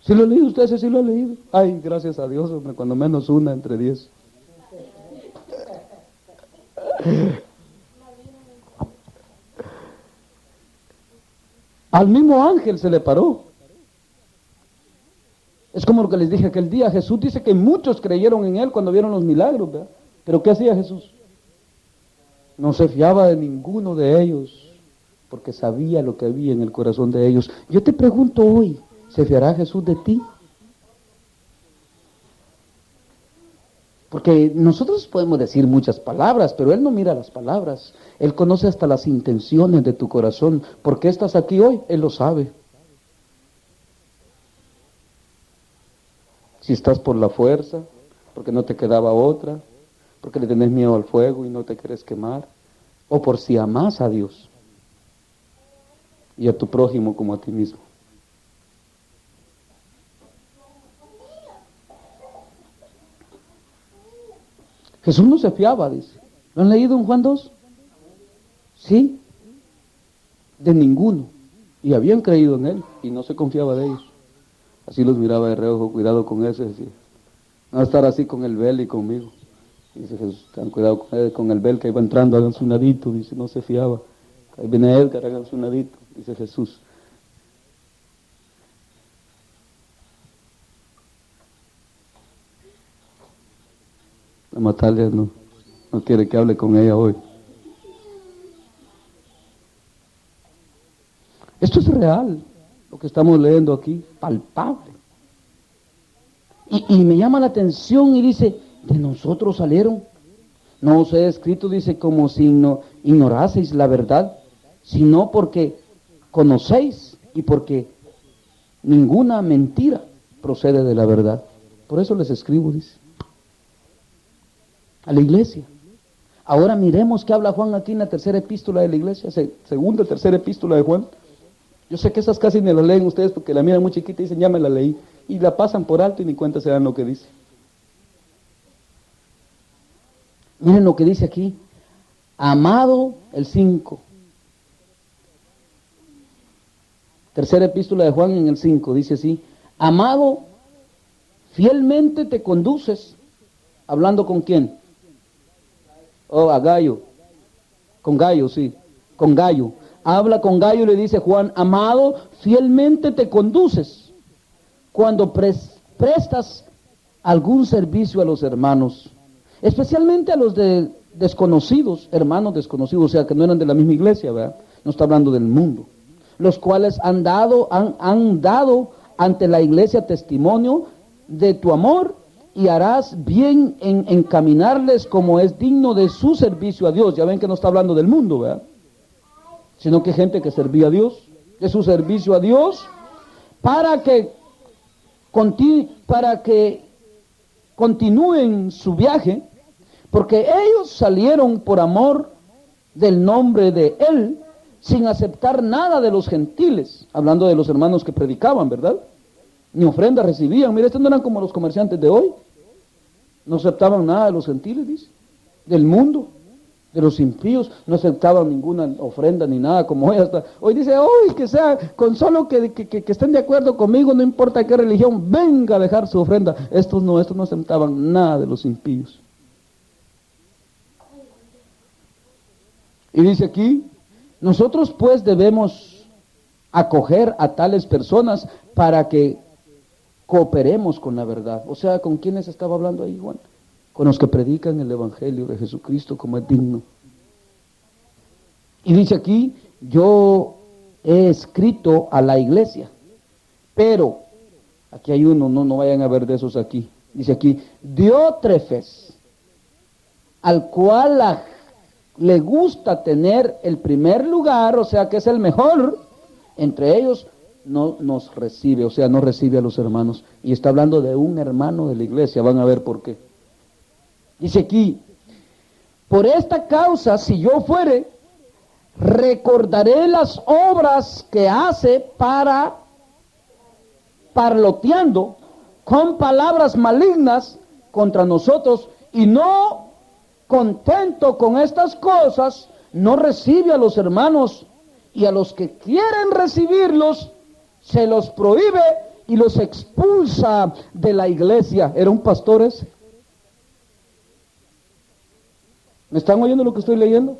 ¿Sí lo ha leído usted? Ese sí lo ha leído. Ay, gracias a Dios, hombre, cuando menos una entre 10. Al mismo ángel se le paró. Es como lo que les dije aquel día. Jesús dice que muchos creyeron en él cuando vieron los milagros, ¿verdad? Pero ¿qué hacía Jesús? No se fiaba de ninguno de ellos, porque sabía lo que había en el corazón de ellos. Yo te pregunto hoy, ¿se fiará Jesús de ti? Porque nosotros podemos decir muchas palabras, pero Él no mira las palabras. Él conoce hasta las intenciones de tu corazón. ¿Por qué estás aquí hoy? Él lo sabe. Si estás por la fuerza, porque no te quedaba otra, porque le tenés miedo al fuego y no te quieres quemar, o por si amás a Dios y a tu prójimo como a ti mismo. Jesús no se fiaba, dice. ¿Lo han leído en Juan 2? Sí, de ninguno. Y habían creído en Él y no se confiaba de ellos. Así los miraba de reojo, cuidado con ese, decía. No estar así con el Bel y conmigo. Dice Jesús, ten cuidado con el Bel que iba entrando, háganse un ladito, dice, no se fiaba. Ahí viene Edgar, háganse un ladito, dice Jesús. La Natalia no quiere que hable con ella hoy. real lo que estamos leyendo aquí, palpable. Y me llama la atención y dice, de nosotros salieron. No os he escrito, dice, como si no ignoraseis la verdad, sino porque conocéis y porque ninguna mentira procede de la verdad. Por eso les escribo, dice, a la iglesia. Ahora miremos qué habla Juan aquí en la tercera epístola de la iglesia, segunda, tercera epístola de Juan. Yo sé que esas casi ni las leen ustedes porque la miran muy chiquita y dicen, ya me la leí. Y la pasan por alto y ni cuenta se dan lo que dice. Miren lo que dice aquí. Amado, el 5. Tercera epístola de Juan en el 5, dice así. Amado, fielmente te conduces. ¿Hablando con quién? Oh, a Gallo. Con Gallo, sí. Con Gallo. Habla con Gallo y le dice Juan, amado, fielmente te conduces cuando prestas algún servicio a los hermanos, especialmente a los desconocidos, hermanos desconocidos, o sea, que no eran de la misma iglesia, ¿verdad? No está hablando del mundo, los cuales han dado ante la iglesia testimonio de tu amor, y harás bien en encaminarles como es digno de su servicio a Dios. Ya ven que no está hablando del mundo, ¿verdad? Sino que gente que servía a Dios, de su servicio a Dios, para que continúen su viaje, porque ellos salieron por amor del nombre de Él, sin aceptar nada de los gentiles, hablando de los hermanos que predicaban, ¿verdad? Ni ofrenda recibían. Mira, estos no eran como los comerciantes de hoy, no aceptaban nada de los gentiles, dice, del mundo. De los impíos, no aceptaban ninguna ofrenda ni nada, como hoy hasta. Hoy dice, hoy que sea, con solo que estén de acuerdo conmigo, no importa qué religión, venga a dejar su ofrenda. Estos no aceptaban nada de los impíos. Y dice aquí, nosotros pues debemos acoger a tales personas para que cooperemos con la verdad. O sea, ¿con quiénes estaba hablando ahí, Juan? Con los que predican el Evangelio de Jesucristo como es digno. Y dice aquí, yo he escrito a la iglesia, pero, aquí hay uno, no vayan a ver de esos aquí, dice aquí, Diótrefes, al cual le gusta tener el primer lugar, o sea que es el mejor, entre ellos no nos recibe, o sea, no recibe a los hermanos, y está hablando de un hermano de la iglesia, van a ver por qué. Dice aquí, por esta causa, si yo fuere, recordaré las obras que hace parloteando con palabras malignas contra nosotros, y no contento con estas cosas, no recibe a los hermanos, y a los que quieren recibirlos, se los prohíbe y los expulsa de la iglesia. ¿Era un pastor ese? ¿Me están oyendo lo que estoy leyendo?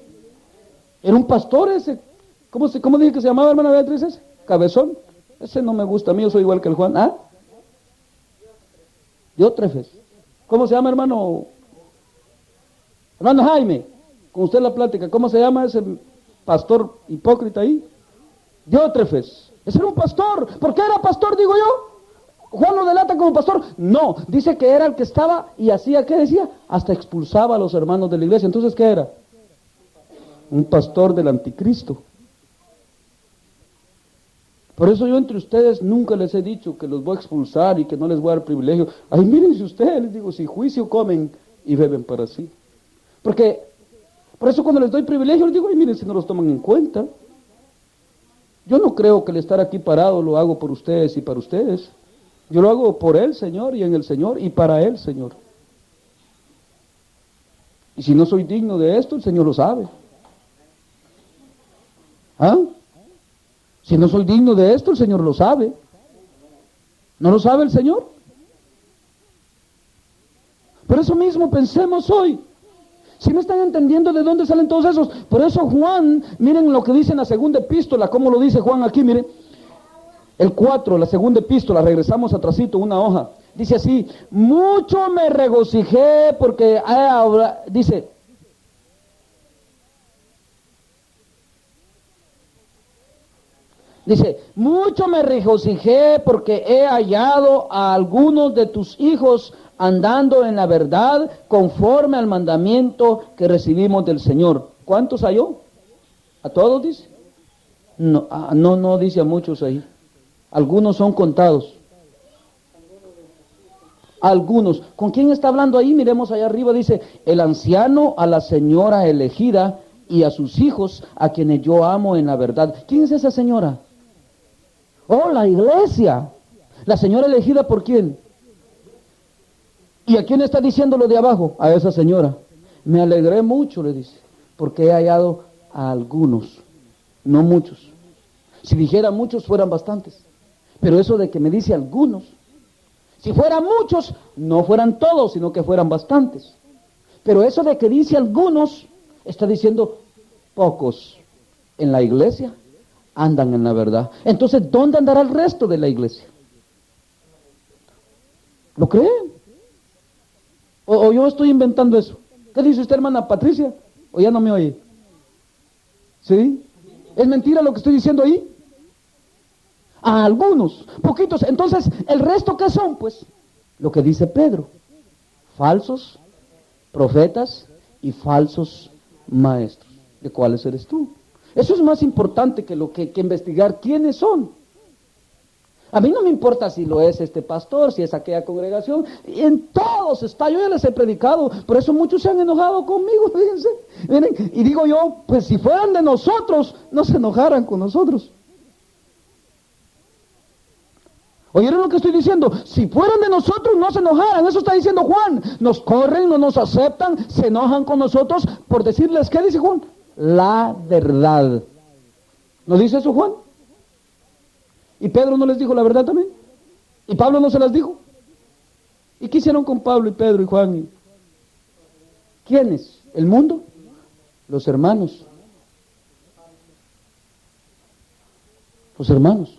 Era un pastor ese. ¿Cómo dije que se llamaba, hermana Beatriz, ese? Cabezón. Ese no me gusta a mí, yo soy igual que el Juan. ¿Ah? Diótrefes. ¿Cómo se llama, hermano? Hermano Jaime, con usted la plática. ¿Cómo se llama ese pastor hipócrita ahí? Diótrefes. Ese era un pastor. ¿Por qué era pastor, digo yo? ¿Juan lo delata como pastor? No, dice que era el que estaba y hacía, ¿qué decía? Hasta expulsaba a los hermanos de la iglesia. Entonces, ¿qué era? Un pastor del anticristo. Por eso yo entre ustedes nunca les he dicho que los voy a expulsar y que no les voy a dar privilegio. Ay, mírense ustedes, les digo, si juicio comen y beben para sí. Porque, por eso cuando les doy privilegio, les digo, ay, miren si no los toman en cuenta. Yo no creo que el estar aquí parado lo hago por ustedes y para ustedes. Yo lo hago por el Señor y en el Señor y para el Señor. Y si no soy digno de esto, el Señor lo sabe. ¿Ah? Si no soy digno de esto, el Señor lo sabe. ¿No lo sabe el Señor? Por eso mismo pensemos hoy. Si me están entendiendo de dónde salen todos esos. Por eso Juan, miren lo que dice en la segunda epístola, cómo lo dice Juan aquí, miren. El 4, la segunda epístola, regresamos atrasito, una hoja. Dice así, mucho me regocijé porque, dice, Dice, mucho me regocijé porque he hallado a algunos de tus hijos andando en la verdad conforme al mandamiento que recibimos del Señor. ¿Cuántos halló? ¿A todos dice? No, no dice a muchos ahí. Algunos son contados. Algunos. ¿Con quién está hablando ahí? Miremos allá arriba. Dice, el anciano a la señora elegida y a sus hijos a quienes yo amo en la verdad. ¿Quién es esa señora? Oh, la iglesia. La señora elegida por quién. ¿Y a quién está diciendo lo de abajo? A esa señora. Me alegré mucho, le dice, porque he hallado a algunos, no muchos. Si dijera muchos, fueran bastantes. Pero eso de que me dice algunos, si fueran muchos, no fueran todos, sino que fueran bastantes. Pero eso de que dice algunos, está diciendo pocos en la iglesia andan en la verdad. Entonces, ¿dónde andará el resto de la iglesia? ¿Lo creen? ¿O yo estoy inventando eso? ¿Qué dice usted, hermana Patricia? ¿O ya no me oye? ¿Sí? ¿Es mentira lo que estoy diciendo ahí? A algunos, poquitos. Entonces, ¿el resto qué son? Pues, lo que dice Pedro. Falsos profetas y falsos maestros. ¿De cuáles eres tú? Eso es más importante que que investigar quiénes son. A mí no me importa si lo es este pastor, si es aquella congregación, y en todos está, yo ya les he predicado, por eso muchos se han enojado conmigo, fíjense. Miren, y digo yo, pues si fueran de nosotros, no se enojaran con nosotros. ¿Oyeron lo que estoy diciendo? Si fueran de nosotros, no se enojaran. Eso está diciendo Juan. Nos corren, no nos aceptan, se enojan con nosotros por decirles, ¿qué dice Juan? La verdad. ¿No dice eso Juan? ¿Y Pedro no les dijo la verdad también? ¿Y Pablo no se las dijo? ¿Y qué hicieron con Pablo y Pedro y Juan? ¿Quiénes? ¿El mundo? Los hermanos. Los hermanos.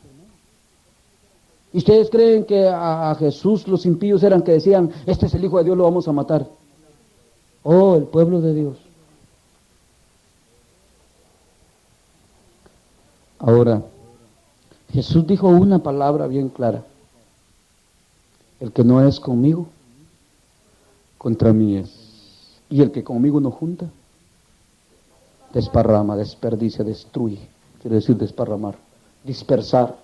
¿Y ustedes creen que a Jesús los impíos eran que decían, este es el Hijo de Dios, lo vamos a matar? Oh, el pueblo de Dios. Ahora, Jesús dijo una palabra bien clara. El que no es conmigo, contra mí es. Y el que conmigo no junta, desparrama, desperdicia, destruye. Quiere decir desparramar, dispersar.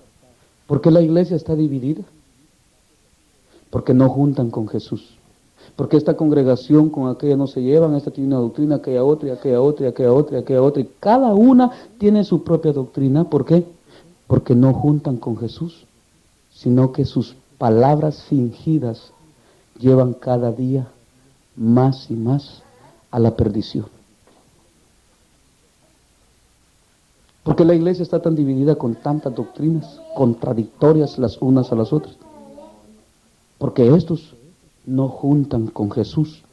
¿Por qué la iglesia está dividida? Porque no juntan con Jesús. Porque esta congregación con aquella no se llevan, esta tiene una doctrina, aquella otra, y aquella otra, y aquella otra, y aquella otra. Y cada una tiene su propia doctrina. ¿Por qué? Porque no juntan con Jesús, sino que sus palabras fingidas llevan cada día más y más a la perdición. Porque la iglesia está tan dividida con tantas doctrinas contradictorias las unas a las otras. Porque estos no juntan con Jesús,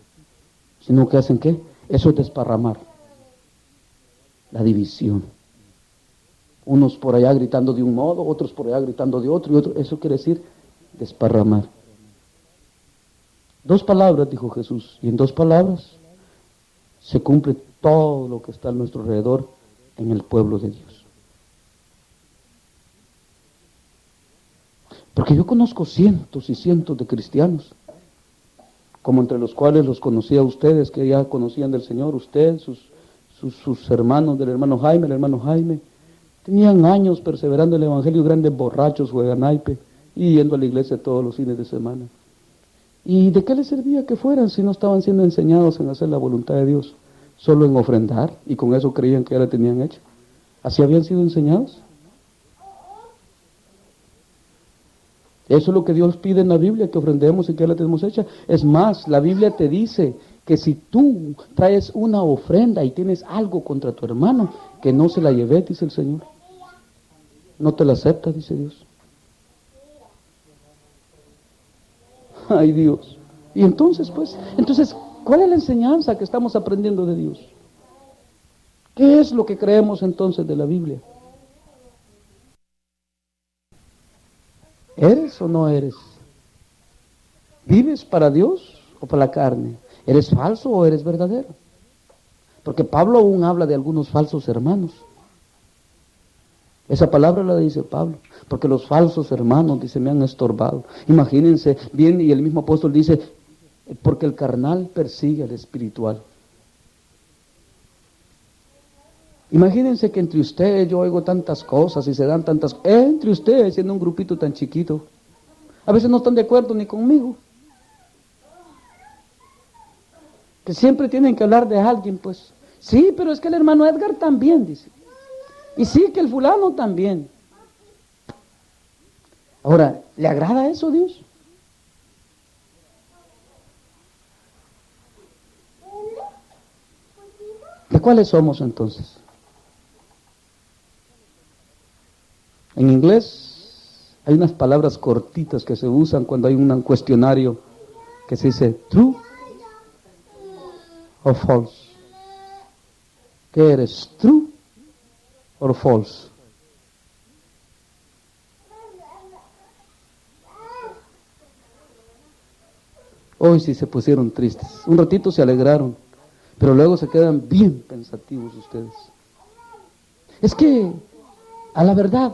sino que hacen ¿qué? Eso es desparramar, la división. Unos por allá gritando de un modo, otros por allá gritando de otro, y otro. Eso quiere decir desparramar. 2 palabras, dijo Jesús, y en 2 palabras se cumple todo lo que está a nuestro alrededor en el pueblo de Dios. Porque yo conozco cientos y cientos de cristianos, como entre los cuales los conocía a ustedes, que ya conocían del Señor, usted, sus hermanos, del hermano Jaime, el hermano Jaime, tenían años perseverando en el Evangelio, grandes borrachos, juegan naipe, y yendo a la iglesia todos los fines de semana. ¿Y de qué les servía que fueran si no estaban siendo enseñados en hacer la voluntad de Dios? Solo en ofrendar, y con eso creían que ya la tenían hecha. ¿Así habían sido enseñados? Eso es lo que Dios pide en la Biblia, que ofrendemos y que ya la tenemos hecha. Es más, la Biblia te dice que si tú traes una ofrenda y tienes algo contra tu hermano, que no se la lleves, dice el Señor. No te la acepta, dice Dios. Ay, Dios. Y entonces, ¿cuál es la enseñanza que estamos aprendiendo de Dios? ¿Qué es lo que creemos entonces de la Biblia? ¿Eres o no eres? ¿Vives para Dios o para la carne? ¿Eres falso o eres verdadero? Porque Pablo aún habla de algunos falsos hermanos. Esa palabra la dice Pablo, porque los falsos hermanos, dice, me han estorbado. Imagínense, bien, y el mismo apóstol dice, porque el carnal persigue al espiritual. Imagínense que entre ustedes yo oigo tantas cosas y se dan tantas cosas, entre ustedes, siendo un grupito tan chiquito, a veces no están de acuerdo ni conmigo. Que siempre tienen que hablar de alguien, pues. Sí, pero es que el hermano Edgar también, dice. Y sí, que el fulano también. Ahora, ¿le agrada eso a Dios? ¿De cuáles somos entonces? En inglés hay unas palabras cortitas que se usan cuando hay un cuestionario que se dice true o false. ¿Qué eres? ¿True o false? Hoy sí se pusieron tristes. Un ratito se alegraron, pero luego se quedan bien pensativos ustedes. Es que, a la verdad,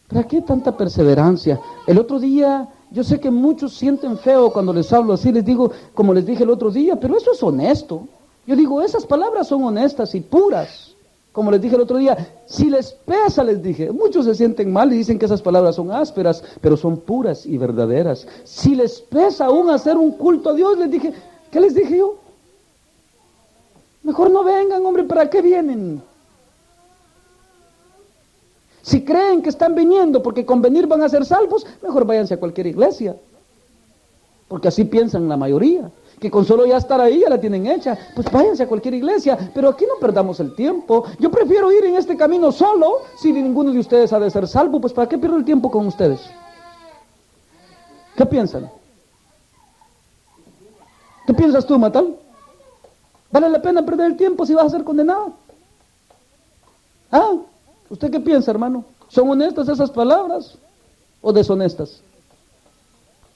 ¿para qué tanta perseverancia? El otro día, yo sé que muchos sienten feo cuando les hablo así, les digo, como les dije el otro día, pero eso es honesto. Yo digo, esas palabras son honestas y puras. Como les dije el otro día, si les pesa, les dije, muchos se sienten mal y dicen que esas palabras son ásperas, pero son puras y verdaderas. Si les pesa aún hacer un culto a Dios, les dije, ¿qué les dije yo? Mejor no vengan, hombre, ¿para qué vienen? Si creen que están viniendo porque con venir van a ser salvos, mejor váyanse a cualquier iglesia. Porque así piensan la mayoría, que con solo ya estar ahí ya la tienen hecha. Pues váyanse a cualquier iglesia, pero aquí no perdamos el tiempo. Yo prefiero ir en este camino solo, si ninguno de ustedes ha de ser salvo, pues ¿para qué pierdo el tiempo con ustedes? ¿Qué piensan? ¿Qué piensas tú, Matal? ¿Vale la pena perder el tiempo si vas a ser condenado? ¿Ah? ¿Usted qué piensa, hermano? ¿Son honestas esas palabras o deshonestas?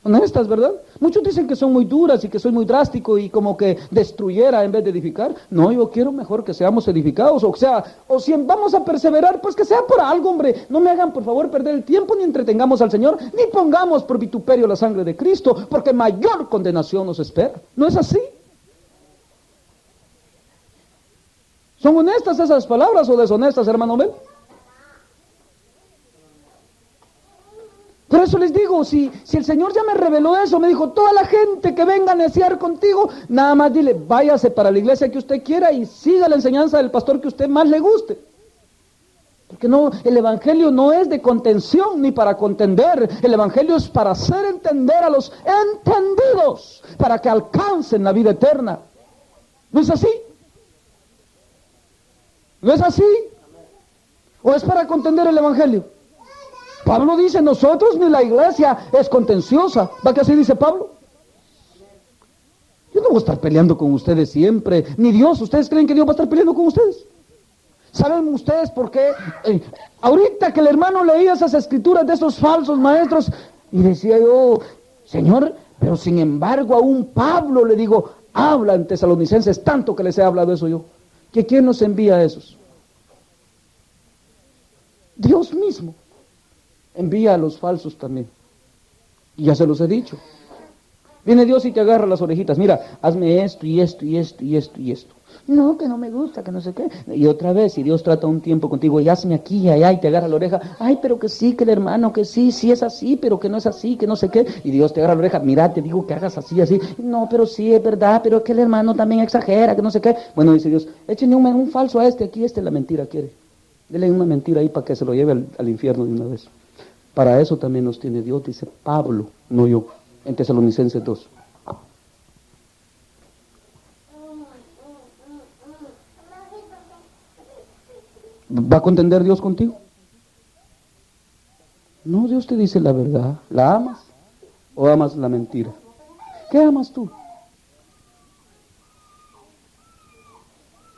Honestas, ¿verdad? Muchos dicen que son muy duras y que soy muy drástico y como que destruyera en vez de edificar. No, yo quiero mejor que seamos edificados, o sea, o si vamos a perseverar, pues que sea por algo, hombre. No me hagan, por favor, perder el tiempo, ni entretengamos al Señor, ni pongamos por vituperio la sangre de Cristo, porque mayor condenación nos espera. ¿No es así? ¿Son honestas esas palabras o deshonestas, hermano Mel? Por eso les digo, si el Señor ya me reveló eso, me dijo, toda la gente que venga a neciar contigo, nada más dile, váyase para la iglesia que usted quiera y siga la enseñanza del pastor que a usted más le guste. Porque no, el evangelio no es de contención ni para contender, el evangelio es para hacer entender a los entendidos, para que alcancen la vida eterna. ¿No es así? ¿No es así? ¿O es para contender el evangelio? Pablo dice, nosotros ni la iglesia es contenciosa. ¿Va que así dice Pablo? Yo no voy a estar peleando con ustedes siempre, ni Dios. ¿Ustedes creen que Dios va a estar peleando con ustedes? ¿Saben ustedes por qué? Ahorita que el hermano leía esas escrituras de esos falsos maestros, y decía yo, Señor, pero sin embargo aún Pablo, le digo, habla en Tesalonicenses, tanto que les he hablado eso yo. ¿Que quién nos envía a esos? Dios mismo envía a los falsos también. Y ya se los he dicho. Viene Dios y te agarra las orejitas. Mira, hazme esto y esto y esto y esto y esto. No, que no me gusta, que no sé qué. Y otra vez, si Dios trata un tiempo contigo y hazme aquí y allá y te agarra la oreja. Ay, pero que sí, que el hermano, que sí, sí es así, pero que no es así, que no sé qué. Y Dios te agarra la oreja. Mira, te digo que hagas así, así. No, pero sí es verdad, pero es que el hermano también exagera, que no sé qué. Bueno, dice Dios, échenle un falso a este aquí, la mentira quiere. Dele una mentira ahí para que se lo lleve al infierno de una vez. Para eso también nos tiene Dios, dice Pablo, no yo, en Tesalonicenses 2. ¿Va a contender Dios contigo? No, Dios te dice la verdad. ¿La amas o amas la mentira? ¿Qué amas tú?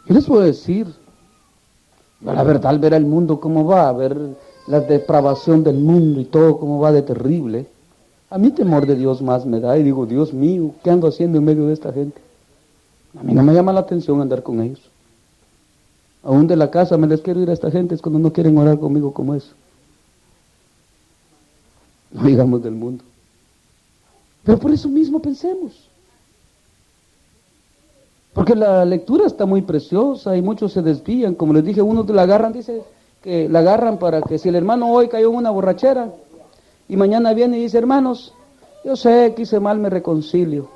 Yo les puedo decir, la verdad, al ver el mundo cómo va, a ver la depravación del mundo y todo cómo va de terrible, a mí temor de Dios más me da y digo, Dios mío, ¿qué ando haciendo en medio de esta gente? A mí no me llama la atención andar con ellos. Aún de la casa me les quiero ir a esta gente, es cuando no quieren orar conmigo como eso. No digamos del mundo. Pero por eso mismo pensemos. Porque la lectura está muy preciosa y muchos se desvían. Como les dije, unos la agarran, dice que la agarran para que si el hermano hoy cayó en una borrachera y mañana viene y dice, hermanos, yo sé que hice mal, me reconcilio.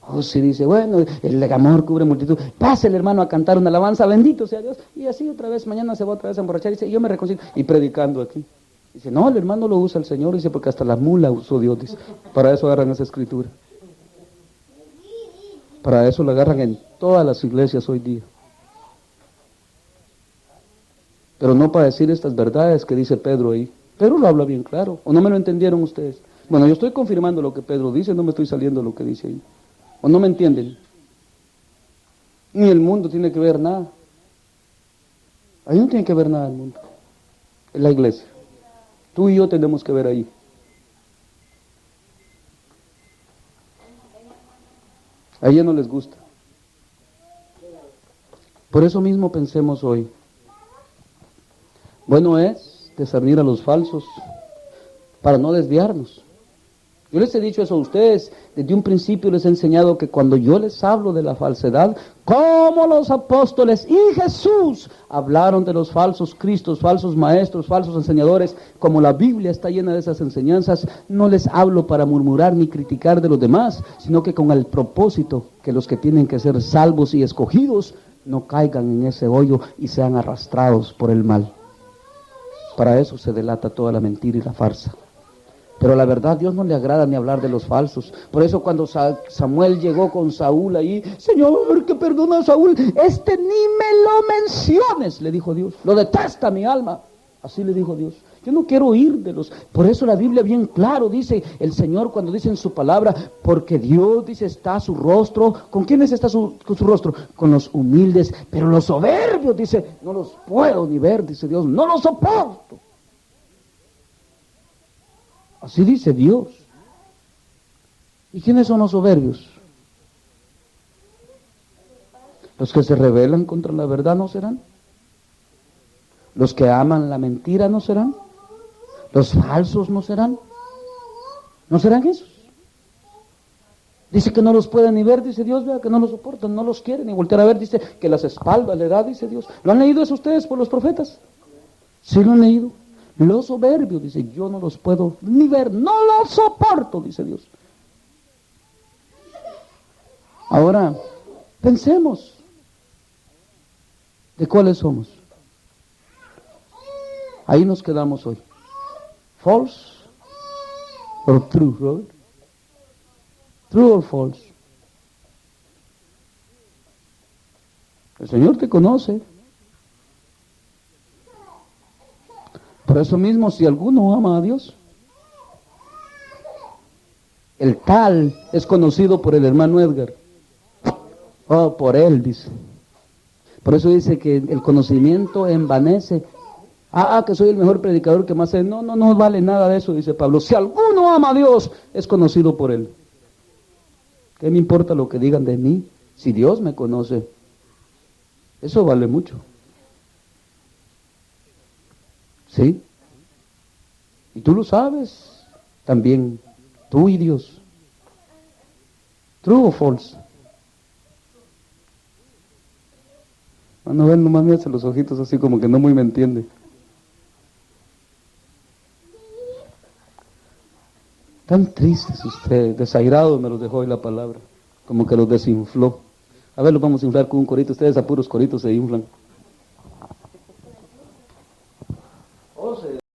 O si dice, bueno, el amor cubre multitud, pase el hermano a cantar una alabanza, bendito sea Dios. Y así otra vez, mañana se va otra vez a emborrachar y dice, yo me reconcilio. Y predicando aquí. Dice, no, el hermano lo usa el Señor, dice, porque hasta la mula usó Dios, dice. Para eso agarran esa escritura. Para eso la agarran en todas las iglesias hoy día. Pero no para decir estas verdades que dice Pedro ahí. Pedro lo habla bien claro. ¿O no me lo entendieron ustedes? Bueno, yo estoy confirmando lo que Pedro dice, no me estoy saliendo de lo que dice ahí. ¿O no me entienden? Ni el mundo tiene que ver nada. Ahí no tiene que ver nada el mundo. Es la iglesia. Tú y yo tenemos que ver ahí. A ella no les gusta. Por eso mismo pensemos hoy. Bueno es discernir a los falsos para no desviarnos. Yo les he dicho eso a ustedes, desde un principio les he enseñado que cuando yo les hablo de la falsedad, como los apóstoles y Jesús hablaron de los falsos cristos, falsos maestros, falsos enseñadores, como la Biblia está llena de esas enseñanzas, no les hablo para murmurar ni criticar de los demás, sino que con el propósito que los que tienen que ser salvos y escogidos no caigan en ese hoyo y sean arrastrados por el mal. Para eso se delata toda la mentira y la farsa. Pero la verdad, Dios no le agrada ni hablar de los falsos. Por eso cuando Samuel llegó con Saúl ahí, Señor, que perdona a Saúl, ni me lo menciones, le dijo Dios. Lo detesta mi alma. Así le dijo Dios. Yo no quiero oír de los... Por eso la Biblia bien claro dice, el Señor cuando dice en su palabra, porque Dios dice está su rostro. ¿Con quiénes está con su rostro? Con los humildes. Pero los soberbios, dice, no los puedo ni ver, dice Dios, no los soporto. Así dice Dios. ¿Y quiénes son los soberbios? Los que se rebelan contra la verdad, ¿no serán? Los que aman la mentira, ¿no serán? Los falsos, ¿no serán? ¿No serán esos? Dice que no los pueden ni ver, dice Dios, vea que no los soportan, no los quieren ni voltear a ver, dice que las espaldas le da, dice Dios. ¿Lo han leído eso ustedes por los profetas? Sí lo han leído. Los soberbios, dice, yo no los puedo ni ver, no los soporto, dice Dios. Ahora, pensemos, ¿de cuáles somos? Ahí nos quedamos hoy. ¿False or true, Robert? ¿True or false? El Señor te conoce. Por eso mismo, si alguno ama a Dios, el tal es conocido por el hermano Edgar. Oh, por él, dice. Por eso dice que el conocimiento envanece. Que soy el mejor predicador que más sé. No vale nada de eso, dice Pablo. Si alguno ama a Dios, es conocido por él. ¿Qué me importa lo que digan de mí? Si Dios me conoce, eso vale mucho. ¿Sí? Y tú lo sabes también, tú y Dios. ¿True o false? No ven, nomás me hace los ojitos así como que no muy me entiende. Tan tristes ustedes, desairados me los dejó hoy la palabra, como que los desinfló. A ver, los vamos a inflar con un corito, ustedes a puros coritos se inflan.